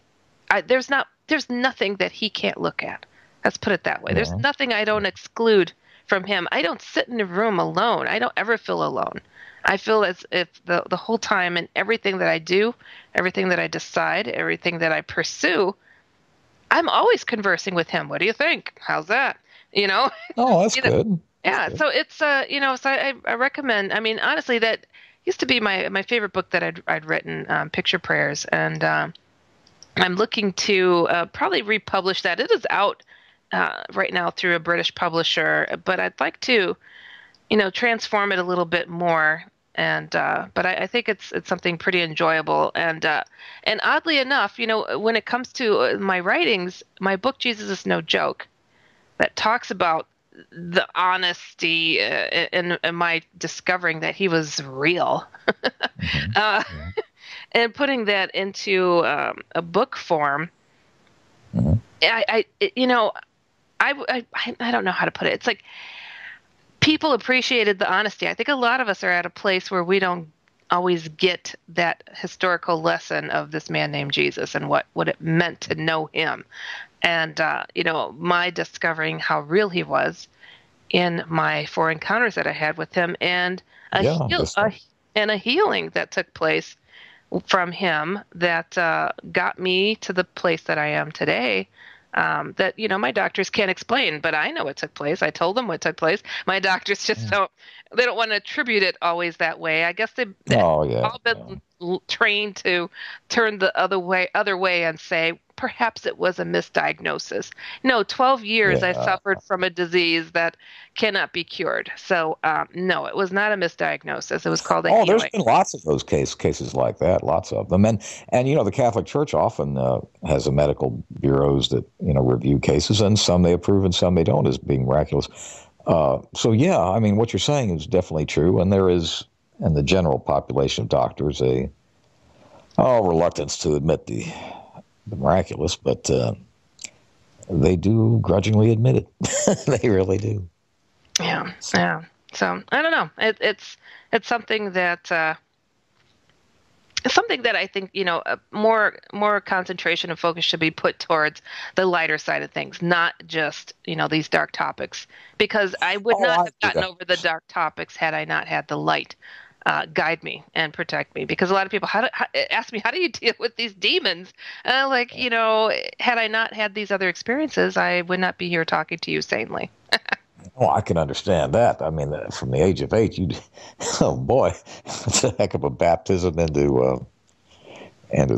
there's nothing that he can't look at. Let's put it that way. There's nothing I don't exclude from him. I don't sit in a room alone. I don't ever feel alone. I feel as if the whole time and everything that I do, everything that I decide, everything that I pursue, I'm always conversing with him. What do you think? How's that? Oh, that's good. Yeah. So it's, so I recommend, honestly, that used to be my favorite book that I'd written, Picture Prayers. And I'm looking to probably republish that. It is out right now through a British publisher, but I'd like to, transform it a little bit more. And but I think it's something pretty enjoyable. And oddly enough, when it comes to my writings, my book Jesus is No Joke, that talks about the honesty in my discovering that he was real, and putting that into a book form. I don't know how to put it. It's like people appreciated the honesty. I think a lot of us are at a place where we don't always get that historical lesson of this man named Jesus and what it meant to know him. And, my discovering how real he was in my 4 encounters that I had with him, and a healing that took place from him that got me to the place that I am today. That, my doctors can't explain, but I know it took place. I told them what took place. My doctors just don't want to attribute it always that way. I guess they've all been trained to turn the other way and say, perhaps it was a misdiagnosis. No, 12 years I suffered from a disease that cannot be cured. So, no, it was not a misdiagnosis. It was called a healing. There's been lots of those cases like that, lots of them. And the Catholic Church often has a medical bureaus that, review cases, and some they approve and some they don't as being miraculous. What you're saying is definitely true. And there is, in the general population of doctors, a reluctance to admit the miraculous, but they do grudgingly admit it. They really do. Yeah. So I don't know. It's something that I think more concentration and focus should be put towards the lighter side of things, not just these dark topics. Because I would not have gotten over the dark topics had I not had the light guide me and protect me. Because a lot of people ask me, how do you deal with these demons? Had I not had these other experiences, I would not be here talking to you sanely. I can understand that. I mean, from the age of 8, oh boy, it's a heck of a baptism into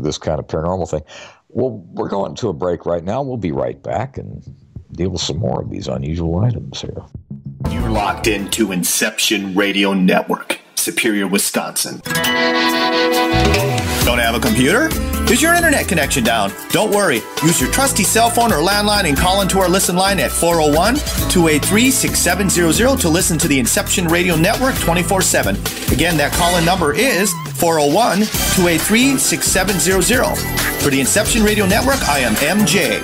this kind of paranormal thing. Well, we're going to a break right now. We'll be right back and deal with some more of these unusual items here. You're locked into Inception Radio Network, Superior, Wisconsin. Don't have a computer? Is your internet connection down? Don't worry. Use your trusty cell phone or landline and call into our listen line at 401-283-6700 to listen to the Inception Radio Network 24/7. Again, that call-in number is 401-283-6700. For the Inception Radio Network, I am MJ.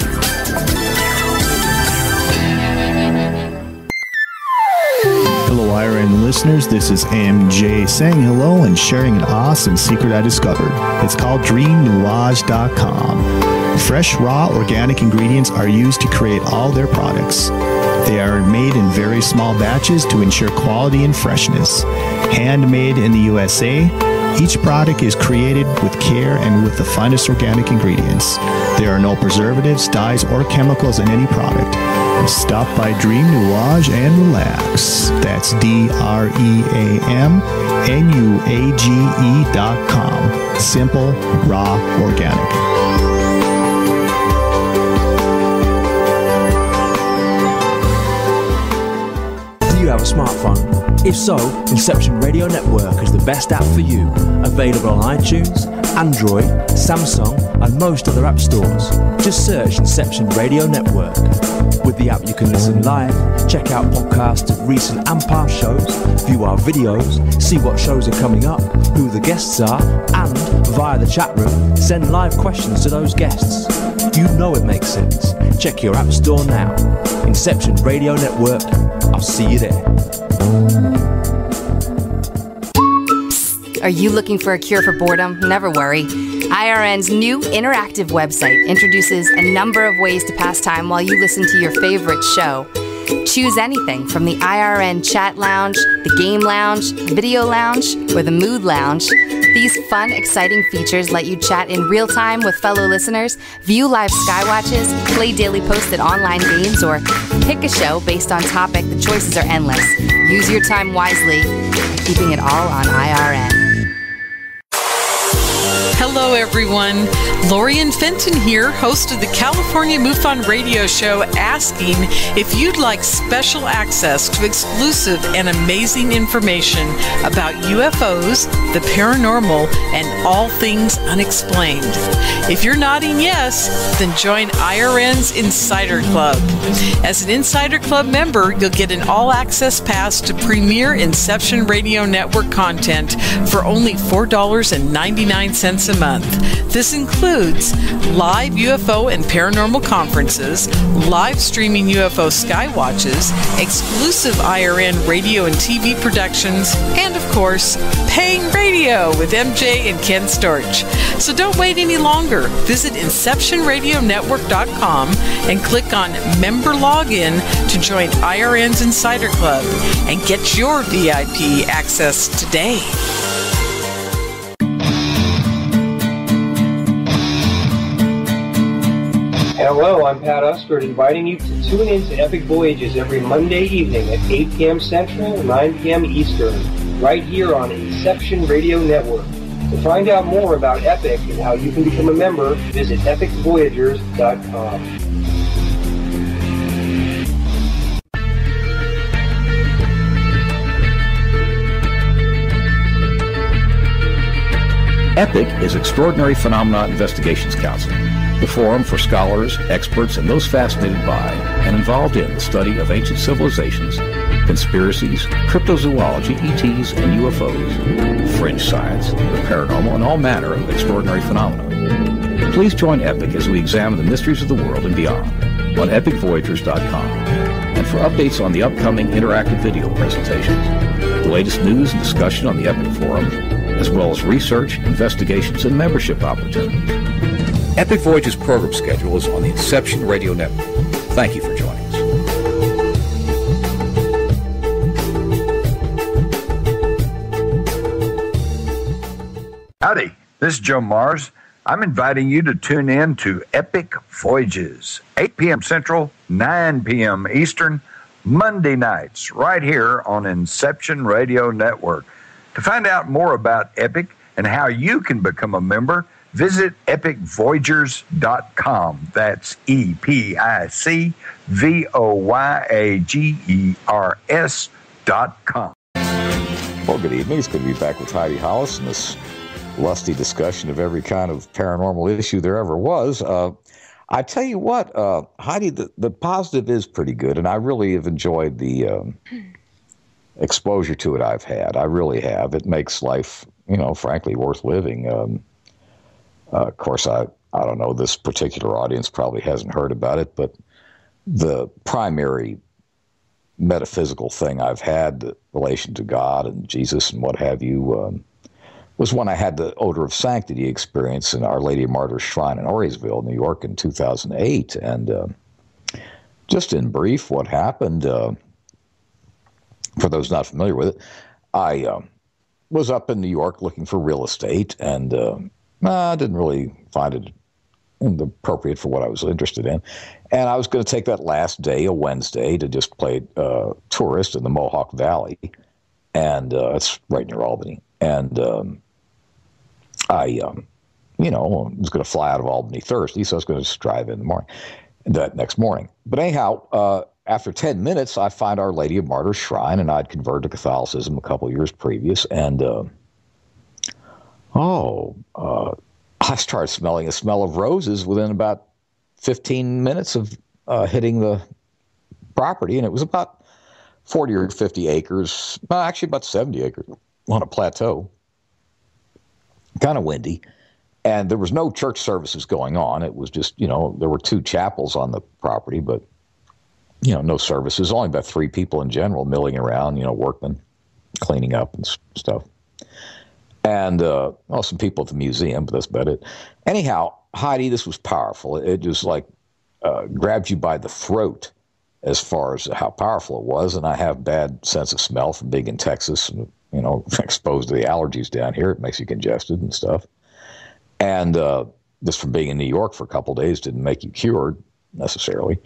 Hello, IRN listeners. This is MJ saying hello and sharing an awesome secret I discovered. It's called DreamNuage.com. Fresh, raw, organic ingredients are used to create all their products. They are made in very small batches to ensure quality and freshness. Handmade in the USA, each product is created with care and with the finest organic ingredients. There are no preservatives, dyes, or chemicals in any product. Stop by Dream Nuage and relax. That's DreamNuage.com. Simple, raw, organic. Do you have a smartphone? If so, Inception Radio Network is the best app for you. Available on iTunes, Android, Samsung, and most other app stores. Just search Inception Radio Network. With the app, you can listen live, check out podcasts of recent and past shows, view our videos, see what shows are coming up, who the guests are, and, via the chat room, send live questions to those guests. You know it makes sense. Check your app store now. Inception Radio Network. I'll see you there. Are you looking for a cure for boredom? Never worry. IRN's new interactive website introduces a number of ways to pass time while you listen to your favorite show. Choose anything from the IRN chat lounge, the game lounge, video lounge, or the mood lounge. These fun, exciting features let you chat in real time with fellow listeners, view live skywatches, play daily posted online games, or pick a show based on topic. The choices are endless. Use your time wisely, keeping it all on IRN. Hello, everyone. Lorian Fenton here, host of the California MUFON radio show, asking if you'd like special access to exclusive and amazing information about UFOs, the paranormal, and all things unexplained. If you're nodding yes, then join IRN's Insider Club. As an Insider Club member, you'll get an all-access pass to premier Inception Radio Network content for only $4.99 a month. This includes live UFO and paranormal conferences, live streaming UFO skywatches, exclusive IRN radio and TV productions, and of course, paying radio with MJ and Ken Storch. So don't wait any longer. Visit InceptionRadioNetwork.com and click on Member Login to join IRN's Insider Club and get your VIP access today. Hello, I'm Pat Ustford, inviting you to tune in to Epic Voyages every Monday evening at 8 p.m. Central, 9 p.m. Eastern, right here on Inception Radio Network. To find out more about Epic and how you can become a member, visit epicvoyagers.com. EPIC is Extraordinary Phenomena Investigations Council, the forum for scholars, experts, and those fascinated by and involved in the study of ancient civilizations, conspiracies, cryptozoology, ETs, and UFOs, fringe science, the paranormal, and all manner of extraordinary phenomena. Please join EPIC as we examine the mysteries of the world and beyond on epicvoyagers.com. And for updates on the upcoming interactive video presentations, the latest news and discussion on the EPIC forum, as well as research, investigations, and membership opportunities. Epic Voyages program schedule is on the Inception Radio Network. Thank you for joining us. Howdy, this is Joe Mars. I'm inviting you to tune in to Epic Voyages, 8 p.m. Central, 9 p.m. Eastern, Monday nights, right here on Inception Radio Network. To find out more about Epic and how you can become a member, visit epicvoyagers.com. That's epicvoyagers.com. Well, good evening. It's good to be back with Heidi Hollis in this lusty discussion of every kind of paranormal issue there ever was. I tell you what, Heidi, the positive is pretty good, and I really have enjoyed the exposure to it I've had. I really have. It makes life, frankly, worth living. Of course, I don't know, this particular audience probably hasn't heard about it, but the primary metaphysical thing I've had, the relation to God and Jesus and what have you, was when I had the Odor of Sanctity experience in Our Lady of Martyrs Shrine in Auriesville, New York in 2008. And just in brief, what happened, for those not familiar with it, I was up in New York looking for real estate, and I didn't really find it appropriate for what I was interested in. And I was going to take that last day, a Wednesday, to just play tourist in the Mohawk Valley. And it's right near Albany. And I was going to fly out of Albany Thursday, so I was going to just drive in the morning, that next morning. But anyhow, after 10 minutes, I find Our Lady of Martyrs Shrine, and I'd converted to Catholicism a couple of years previous. And, I started smelling a smell of roses within about 15 minutes of hitting the property, and it was about 40 or 50 acres, well, actually about 70 acres on a plateau, kind of windy. And there was no church services going on. It was just, there were 2 chapels on the property, but, no services. Only about 3 people in general milling around, workmen, cleaning up and stuff. And, some people at the museum, but that's about it. Anyhow, Heidi, this was powerful. It just grabbed you by the throat as far as how powerful it was. And I have bad sense of smell from being in Texas and, exposed to the allergies down here. It makes you congested and stuff. And just from being in New York for a couple of days didn't make you cured necessarily.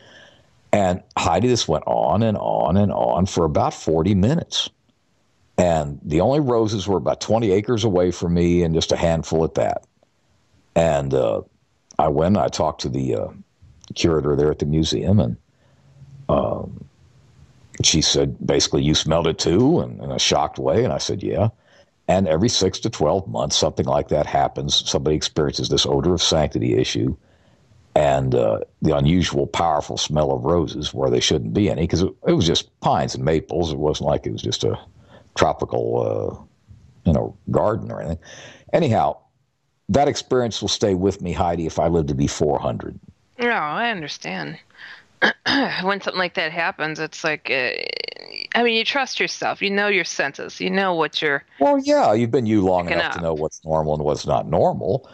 And Heidi, this went on and on and on for about 40 minutes. And the only roses were about 20 acres away from me and just a handful at that. And I went and I talked to the curator there at the museum, and she said, basically, you smelled it too, and in a shocked way. And I said, yeah. And every 6 to 12 months, something like that happens. Somebody experiences this odor of sanctity issue and the unusual, powerful smell of roses where they shouldn't be any, because it was just pines and maples. It wasn't like it was just a tropical, garden or anything. Anyhow, that experience will stay with me, Heidi, if I live to be 400. No, I understand. When something like that happens, it's like, you trust yourself. You know your senses. You know what you're... Well, yeah, you've been long enough to know what's normal and what's not normal.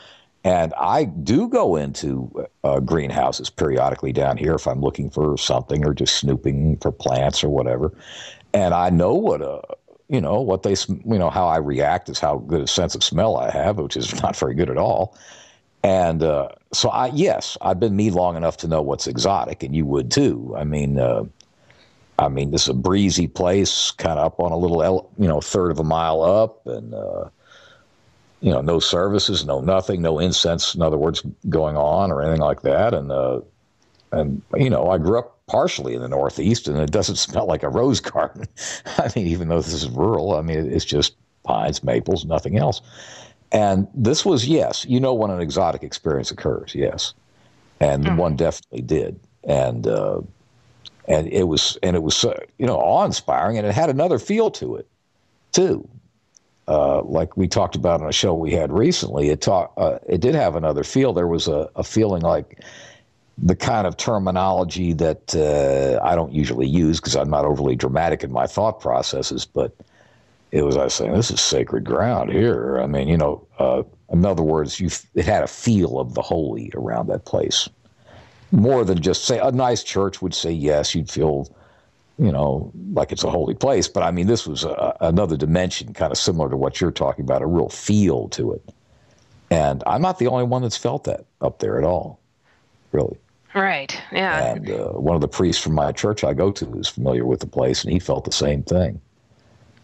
And I do go into greenhouses periodically down here if I'm looking for something or just snooping for plants or whatever. And I know what they, how I react is how good a sense of smell I have, which is not very good at all. And so I've been me long enough to know what's exotic, and you would too. This is a breezy place, kind of up on a little, third of a mile up, and no services, no nothing, no incense, in other words, going on or anything like that. And I grew up partially in the Northeast, and it doesn't smell like a rose garden. Even though this is rural, it's just pines, maples, nothing else. And this was, yes, when an exotic experience occurs, yes. And the one definitely did. And it was awe-inspiring, and it had another feel to it, too. Like we talked about on a show we had recently, it did have another feel. There was a feeling like the kind of terminology that I don't usually use because I'm not overly dramatic in my thought processes, but I was saying, this is sacred ground here. In other words, it had a feel of the holy around that place. More than just say, a nice church would say yes, you'd feel, like it's a holy place. But this was another dimension, kind of similar to what you're talking about, a real feel to it. And I'm not the only one that's felt that up there at all, really. Right, yeah. And one of the priests from my church I go to is familiar with the place, and he felt the same thing.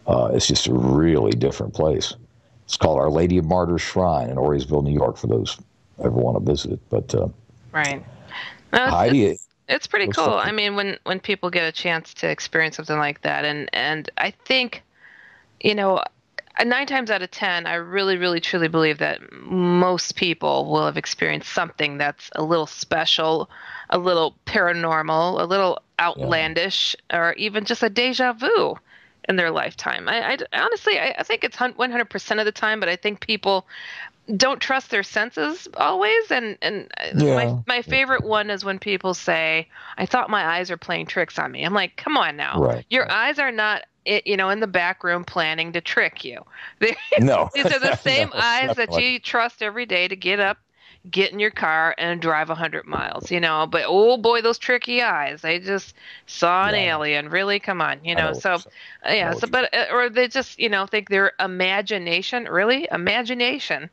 It's just a really different place. It's called Our Lady of Martyrs Shrine in Oreysville, New York, for those who ever want to visit it. But right, no, Heidi, it's pretty cool. When people get a chance to experience something like that, and I think, 9 times out of 10, I really, really, truly believe that most people will have experienced something that's a little special, a little paranormal, a little outlandish, or even just a deja vu in their lifetime. I honestly think it's 100% of the time, but I think people don't trust their senses always. And my favorite one is when people say, I thought my eyes are playing tricks on me. I'm like, come on now. Right. Your eyes are not, in the back room planning to trick you. No. These are the same eyes that you trust every day to get up, get in your car and drive 100 miles, but oh boy, those tricky eyes, they just saw an alien. Really? Come on, or they just, think their imagination, really? Imagination.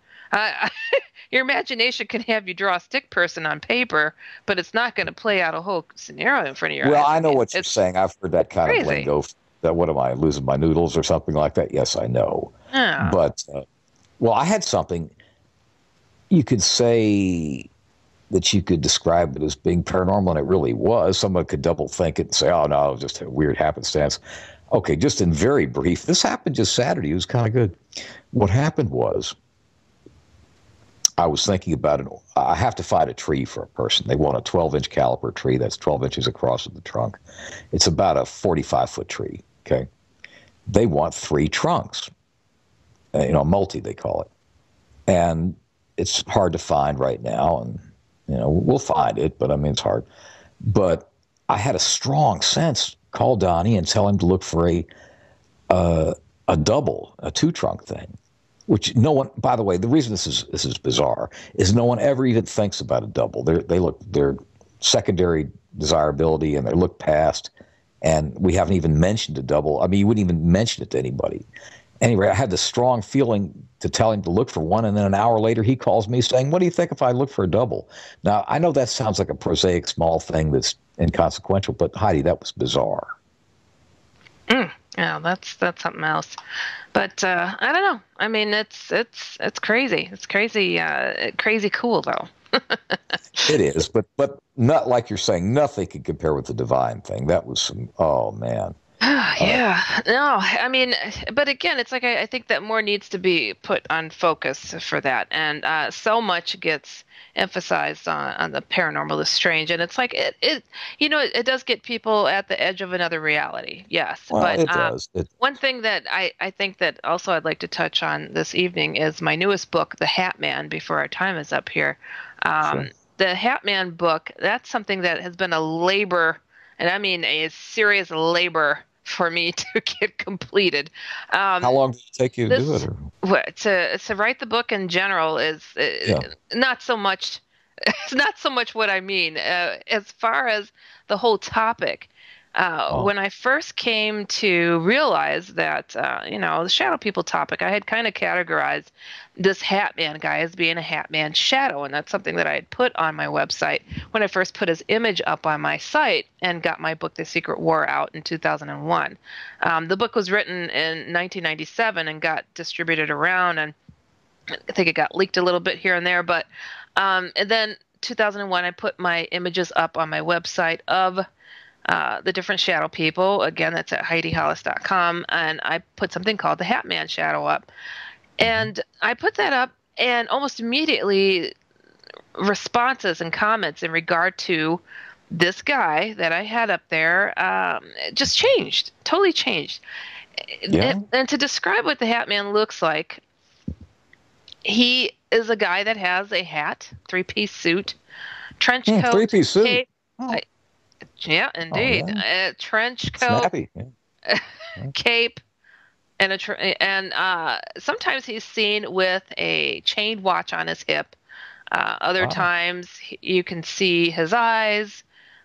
Your imagination can have you draw a stick person on paper, but it's not going to play out a whole scenario in front of your eyes. Well, I know what you're saying. I've heard that kind of lingo. That, what am I, losing my noodles or something like that? Yes, I know. Oh. But, I had something. You could say that you could describe it as being paranormal, and it really was. Someone could double think it and say, oh, no, it was just a weird happenstance. Okay, just in very brief, this happened just Saturday. It was kind of good. What happened was I was thinking about it. I have to find a tree for a person. They want a 12-inch caliper tree that's 12 inches across at the trunk. It's about a 45-foot tree, okay? They want 3 trunks, multi they call it. And it's hard to find right now, and, we'll find it, but I mean, it's hard. But I had a strong sense, call Donnie and tell him to look for a double, a 2-trunk thing. Which no one, by the way, the reason this is bizarre is no one ever even thinks about a double. They're secondary desirability, and they look past, and we haven't even mentioned a double. I mean, you wouldn't even mention it to anybody. Anyway, I had this strong feeling to tell him to look for one, and then an hour later he calls me saying, "What do you think if I look for a double?" Now, I know that sounds like a prosaic small thing that's inconsequential, but Heidi, that was bizarre. Yeah, that's something else. But I don't know. I mean, it's crazy. It's crazy. Crazy cool though. It is, but not like you're saying. Nothing can compare with the divine thing. That was some. Oh man. Yeah. No, I mean, but again, it's like I think that more needs to be put on focus for that, and so much gets emphasized on the paranormal, the strange, and it's like it does get people at the edge of another reality. Yes, well, but it does. One thing that I think that also I'd like to touch on this evening is my newest book, The Hatman. Before our time is up here, Sure. The Hatman book. That's something that has been a labor, and I mean a serious labor for me to get completed. How long did it take you to do it? To write the book in general is not so much. It's not so much what I mean as far as the whole topic. When I first came to realize that, the shadow people topic, I had kind of categorized this Hatman guy as being a Hatman shadow, and that's something that I had put on my website when I first put his image up on my site and got my book, The Secret War, out in 2001. The book was written in 1997 and got distributed around, and I think it got leaked a little bit here and there, but and then 2001, I put my images up on my website of the different shadow people. Again, that's at HeidiHollis.com, and I put something called the Hatman shadow up. And I put that up, and almost immediately responses and comments in regard to this guy that I had up there just changed, totally changed. Yeah. And to describe what the Hatman looks like, he is a guy that has a hat, 3-piece suit, trench coat, 3-piece suit. cape. Yeah, indeed. Oh, yeah. A trench coat, Snappy. Yeah. cape, and sometimes he's seen with a chain watch on his hip. Other times you can see his eyes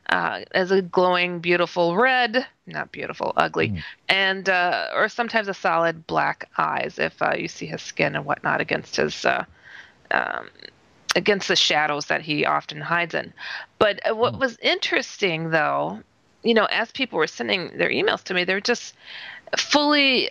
as a glowing, beautiful red, not beautiful, ugly, and or sometimes a solid black eyes if you see his skin and whatnot against his against the shadows that he often hides in. But what was interesting, though, as people were sending their emails to me, they're just fully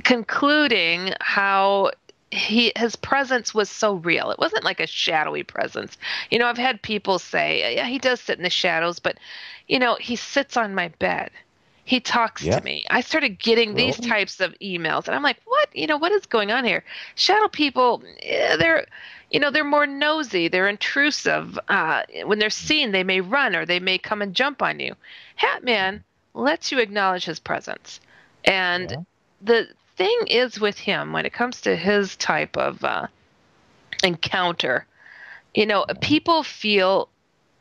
concluding how his presence was so real. It wasn't like a shadowy presence. I've had people say, yeah, he does sit in the shadows, but, he sits on my bed. He talks to me. I started getting these types of emails, and I'm like, what? What is going on here? Shadow people, they're more nosy. They're intrusive. When they're seen, they may run or they may come and jump on you. Hatman lets you acknowledge his presence. And the thing is with him, when it comes to his type of encounter, people feel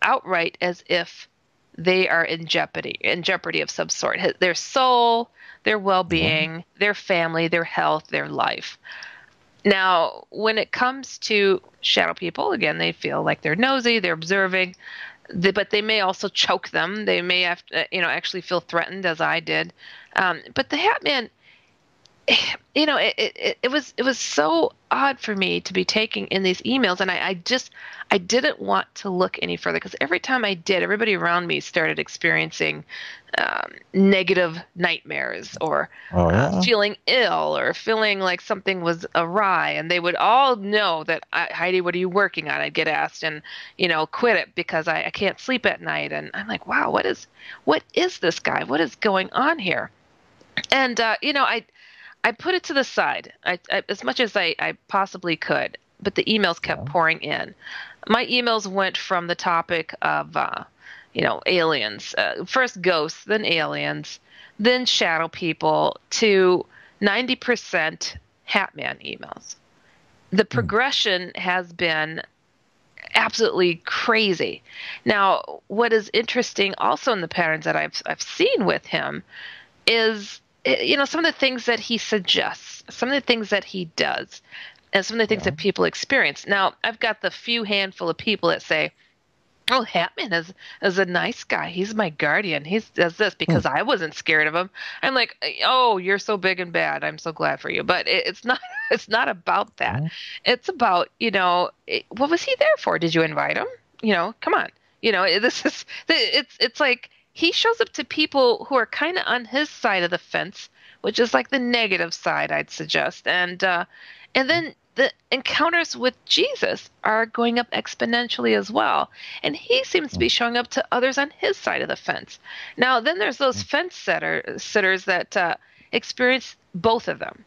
outright as if they are in jeopardy of some sort. Their soul, their well-being, their family, their health, their life. Now, when it comes to shadow people, again, they feel like they're nosy, they're observing, but they may also choke them. They may have to, actually feel threatened, as I did. But the Hatman, it was so odd for me to be taking in these emails, and I didn't want to look any further, because every time I did, everybody around me started experiencing negative nightmares or feeling ill or feeling like something was awry, and they would all know that, Heidi, what are you working on? I'd get asked, and quit it because I can't sleep at night, and I'm like, wow, what is this guy? What is going on here? And I put it to the side as much as I possibly could, but the emails kept pouring in. My emails went from the topic of, aliens, first ghosts, then aliens, then shadow people, to 90% hatman emails. The progression has been absolutely crazy. Now, what is interesting also in the patterns that I've seen with him is, some of the things that he suggests, some of the things that he does, and some of the things that people experience. Now, I've got the few handful of people that say, oh, Hatman is a nice guy. He's my guardian. He does this because I wasn't scared of him. I'm like, oh, you're so big and bad. I'm so glad for you. But it's not. It's not about that. It's about, what was he there for? Did you invite him? Come on. It's like he shows up to people who are kind of on his side of the fence, which is like the negative side, I'd suggest. And then the encounters with Jesus are going up exponentially as well. And he seems to be showing up to others on his side of the fence. Now, then there's those fence sitters that experience both of them.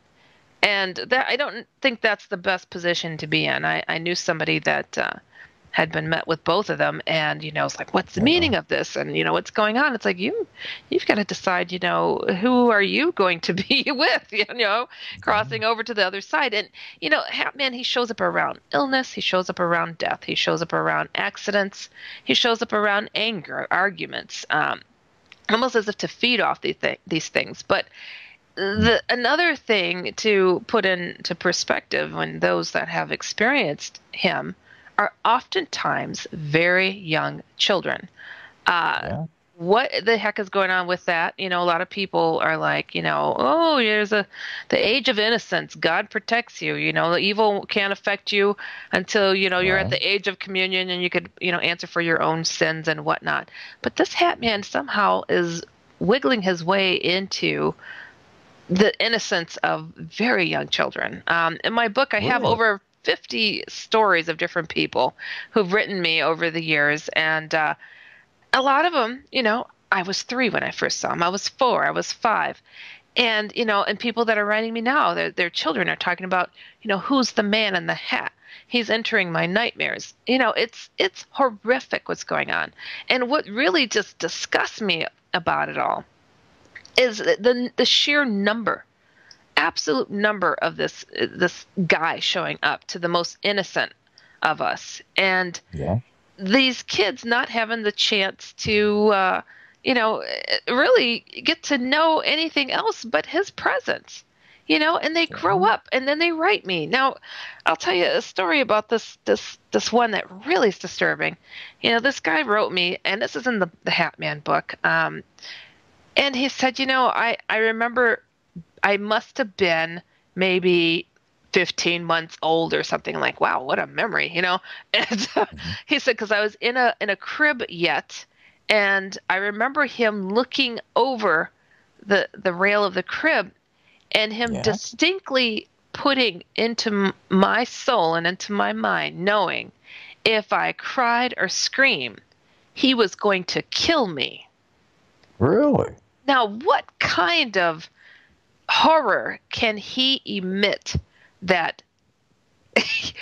And I don't think that's the best position to be in. I knew somebody that had been met with both of them, and it's like, what's the meaning of this, and what's going on? It's like you've got to decide, who are you going to be with, crossing over to the other side. And Hatman, he shows up around illness, he shows up around death, he shows up around accidents, he shows up around anger, arguments, almost as if to feed off these things. But another thing to put into perspective, when those that have experienced him are oftentimes very young children. What the heck is going on with that? A lot of people are like, oh, there's the age of innocence. God protects you. The evil can't affect you until, you're at the age of communion and you could, answer for your own sins and whatnot. But this Hatman somehow is wiggling his way into the innocence of very young children. In my book, I have over 50 stories of different people who've written me over the years. And a lot of them, I was 3 when I first saw them. I was 4. I was 5. And, and people that are writing me now, their children are talking about, who's the man in the hat? He's entering my nightmares. It's horrific what's going on. And what really just disgusts me about it all is the sheer number, absolute number of this guy showing up to the most innocent of us, and these kids not having the chance to really get to know anything else but his presence, and they grow up and then they write me. Now, I'll tell you a story about this one that really is disturbing. This guy wrote me, and this is in the Hatman book, and he said, I remember I must have been maybe 15 months old or something. Like, wow, what a memory, And he said, because I was in a crib yet, and I remember him looking over the rail of the crib, and him distinctly putting into my soul and into my mind, knowing if I cried or screamed, he was going to kill me. Really? Now, what kind of horror can he emit that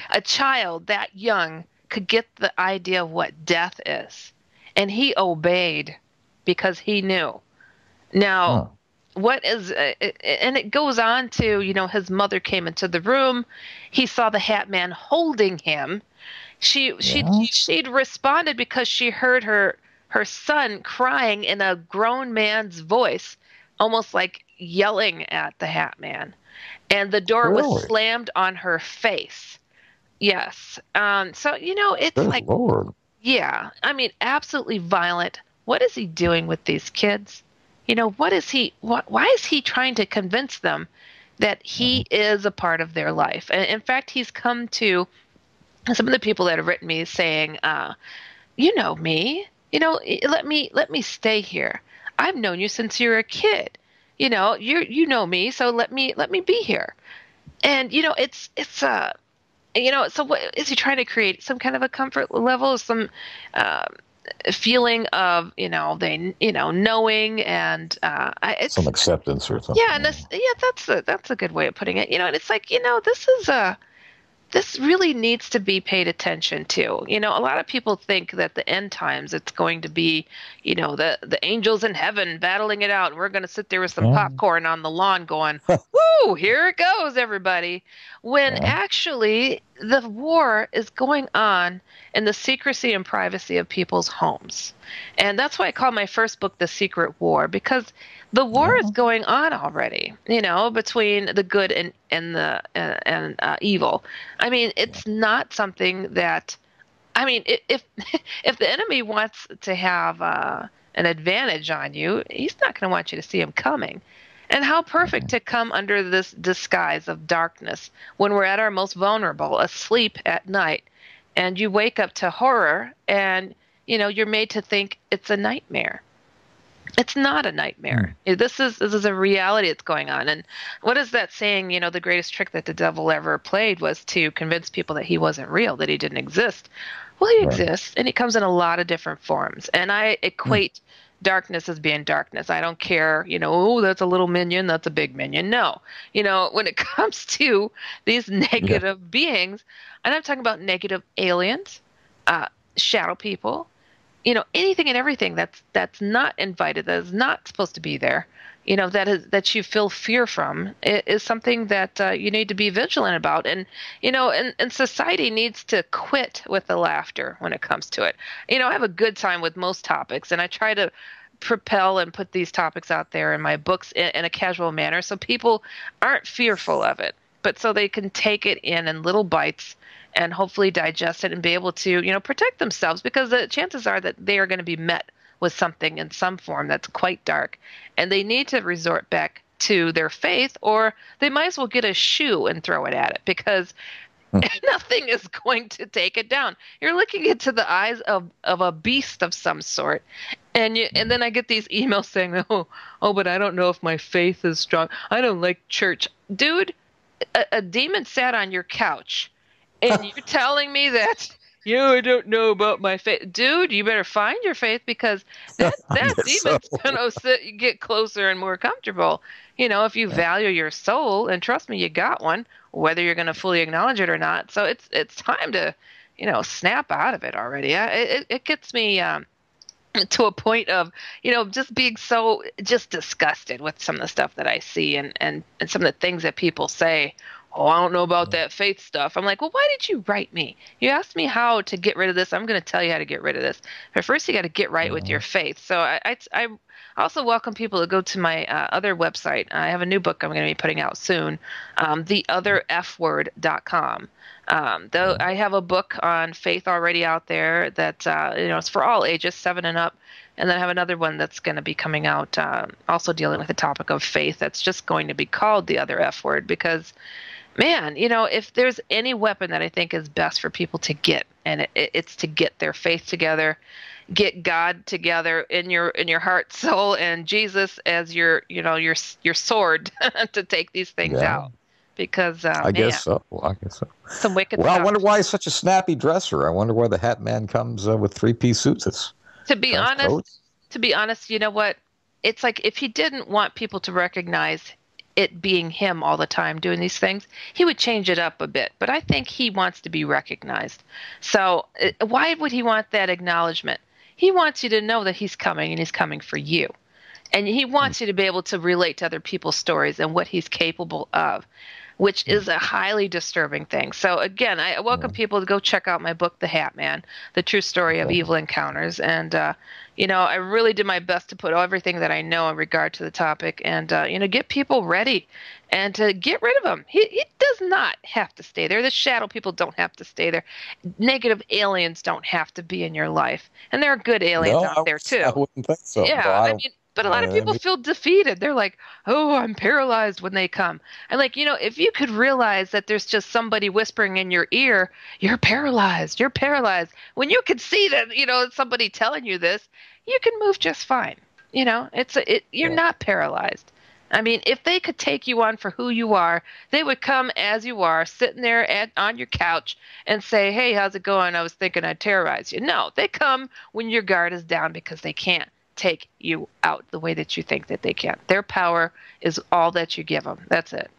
a child that young could get the idea of what death is? And he obeyed because he knew. Now, what is, and it goes on to, his mother came into the room. He saw the Hatman holding him. She'd responded because she heard her son crying in a grown man's voice, almost like yelling at the Hatman. And the door was slammed on her face. Yes. So, it's Good like, Lord. Yeah, I mean, absolutely violent. What is he doing with these kids? Why is he trying to convince them that he is a part of their life? And in fact, he's come to some of the people that have written me saying, you know me, let me stay here. I've known you since you were a kid. You know me, so let me be here. And so what is he trying to create? Some kind of a comfort level, some feeling of, knowing and it's some acceptance or something. Yeah, and that's a good way of putting it. And it's like, this really needs to be paid attention to. A lot of people think that the end times, it's going to be, the angels in heaven battling it out. And we're going to sit there with some popcorn on the lawn going, woo, here it goes, everybody. When actually the war is going on in the secrecy and privacy of people's homes. And that's why I call my first book The Secret War, because the war is going on already, between the good and evil. I mean, it's not something that, if the enemy wants to have an advantage on you, he's not going to want you to see him coming. And how perfect to come under this disguise of darkness when we're at our most vulnerable, asleep at night, and you wake up to horror and, you're made to think it's a nightmare. It's not a nightmare. This is a reality that's going on. And what is that saying? The greatest trick that the devil ever played was to convince people that he wasn't real, that he didn't exist. Well, he exists, and he comes in a lot of different forms. And I equate darkness as being darkness. I don't care, that's a little minion, that's a big minion. No. When it comes to these negative beings, and I'm talking about negative aliens, shadow people, anything and everything that's not invited, that is not supposed to be there, that you feel fear from, is something that you need to be vigilant about. And, and society needs to quit with the laughter when it comes to it. I have a good time with most topics, and I try to propel and put these topics out there in my books in a casual manner so people aren't fearful of it, but so they can take it in little bites and hopefully digest it and be able to, protect themselves, because the chances are that they are going to be met with something in some form that's quite dark, and they need to resort back to their faith, or they might as well get a shoe and throw it at it, because nothing is going to take it down. You're looking into the eyes of a beast of some sort, and then I get these emails saying, oh, but I don't know if my faith is strong. I don't like church. Dude, a demon sat on your couch, and you're telling me that, I don't know about my faith. Dude, you better find your faith, because that demon's going to get closer and more comfortable. If you value your soul, and trust me, you got one, whether you're going to fully acknowledge it or not. So it's time to, snap out of it already. It gets me to a point of, just being so just disgusted with some of the stuff that I see and some of the things that people say. Oh, I don't know about that faith stuff. I'm like, well, why did you write me? You asked me how to get rid of this. I'm going to tell you how to get rid of this. But first, you got to get right with your faith. So I also welcome people to go to my other website. I have a new book I'm going to be putting out soon, theotherfword.com. Though I have a book on faith already out there that, it's for all ages, 7 and up. And then I have another one that's going to be coming out, also dealing with the topic of faith, that's just going to be called The Other F Word, because, man, if there's any weapon that I think is best for people to get, and it's to get their faith together, get God together in your heart, soul, and Jesus as your sword to take these things out. Because I guess so. Some wicked stuff. I wonder why he's such a snappy dresser. I wonder why the Hatman comes with 3-piece suits. To be honest, you know what? It's like, if he didn't want people to recognize it being him all the time doing these things, he would change it up a bit. But I think he wants to be recognized. So why would he want that acknowledgement? He wants you to know that he's coming, and he's coming for you. And he wants you to be able to relate to other people's stories and what he's capable of, which is a highly disturbing thing. So again, I welcome people to go check out my book, The Hatman, The True Story of Evil Encounters. And, I really did my best to put everything that I know in regard to the topic and, get people ready and to get rid of him. He does not have to stay there. The shadow people don't have to stay there. Negative aliens don't have to be in your life. And there are good aliens out there too. I wouldn't think so. Yeah, but a lot of people feel defeated. They're like, oh, I'm paralyzed when they come. And if you could realize that there's just somebody whispering in your ear, you're paralyzed. When you could see that, somebody telling you this, you can move just fine. You're not paralyzed. I mean, if they could take you on for who you are, they would come as you are, sitting there on your couch and say, hey, how's it going? I was thinking I'd terrorize you. No, they come when your guard is down because they can't take you out the way that you think that they can. Their power is all that you give them. That's it.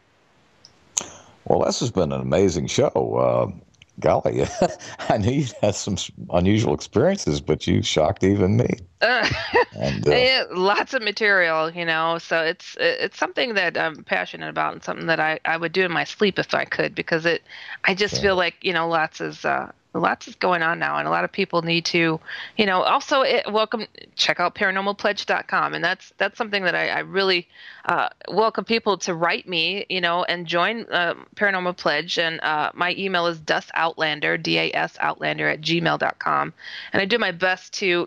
Well, this has been an amazing show. Golly, I knew you'd had some unusual experiences, but you shocked even me. Lots of material, so it's something that I'm passionate about and something that I would do in my sleep if I could, because I just feel like, lots is going on now, and a lot of people need to, also check out paranormalpledge.com. And that's something that I really welcome people to write me, and join Paranormal Pledge. And my email is dasoutlander, DASoutlander @gmail.com. And I do my best to,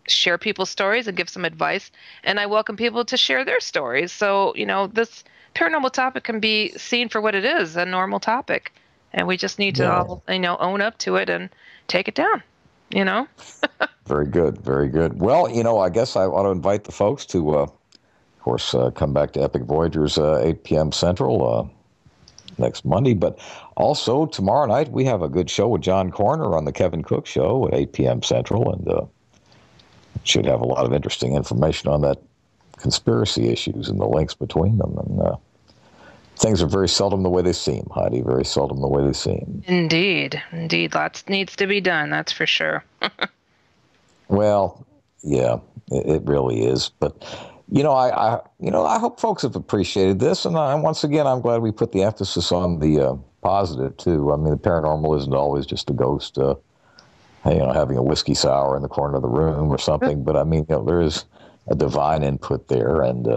share people's stories and give some advice. And I welcome people to share their stories. So, this paranormal topic can be seen for what it is, a normal topic. And we just need to all, own up to it and take it down, Very good. Very good. Well, I guess I want to invite the folks to, of course, come back to Epic Voyagers 8 p.m. Central next Monday. But also tomorrow night, we have a good show with John Corner on the Kevin Cook Show at 8 p.m. Central. And should have a lot of interesting information on that conspiracy issues and the links between them. And things are very seldom the way they seem, Heidi, very seldom the way they seem. Indeed. Lots needs to be done, that's for sure. Well, yeah, it really is. But, I hope folks have appreciated this. And once again, I'm glad we put the emphasis on the positive, too. I mean, the paranormal isn't always just a ghost, having a whiskey sour in the corner of the room or something. But, I mean, there is a divine input there, and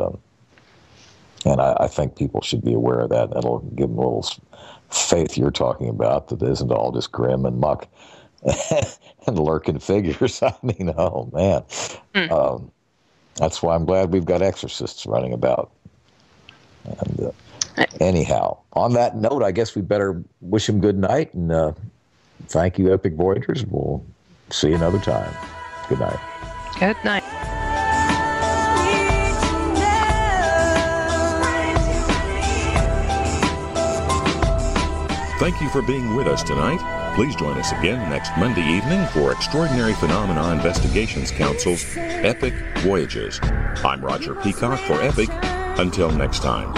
I think people should be aware of that. That'll give them a little faith you're talking about, that isn't all just grim and muck and lurking figures. I mean, oh, man. That's why I'm glad we've got exorcists running about. And anyhow, on that note, I guess we better wish them good night. And thank you, Epic Voyagers. We'll see you another time. Good night. Good night. Thank you for being with us tonight. Please join us again next Monday evening for Extraordinary Phenomena Investigations Council's Epic Voyages. I'm Roger Peacock for Epic. Until next time.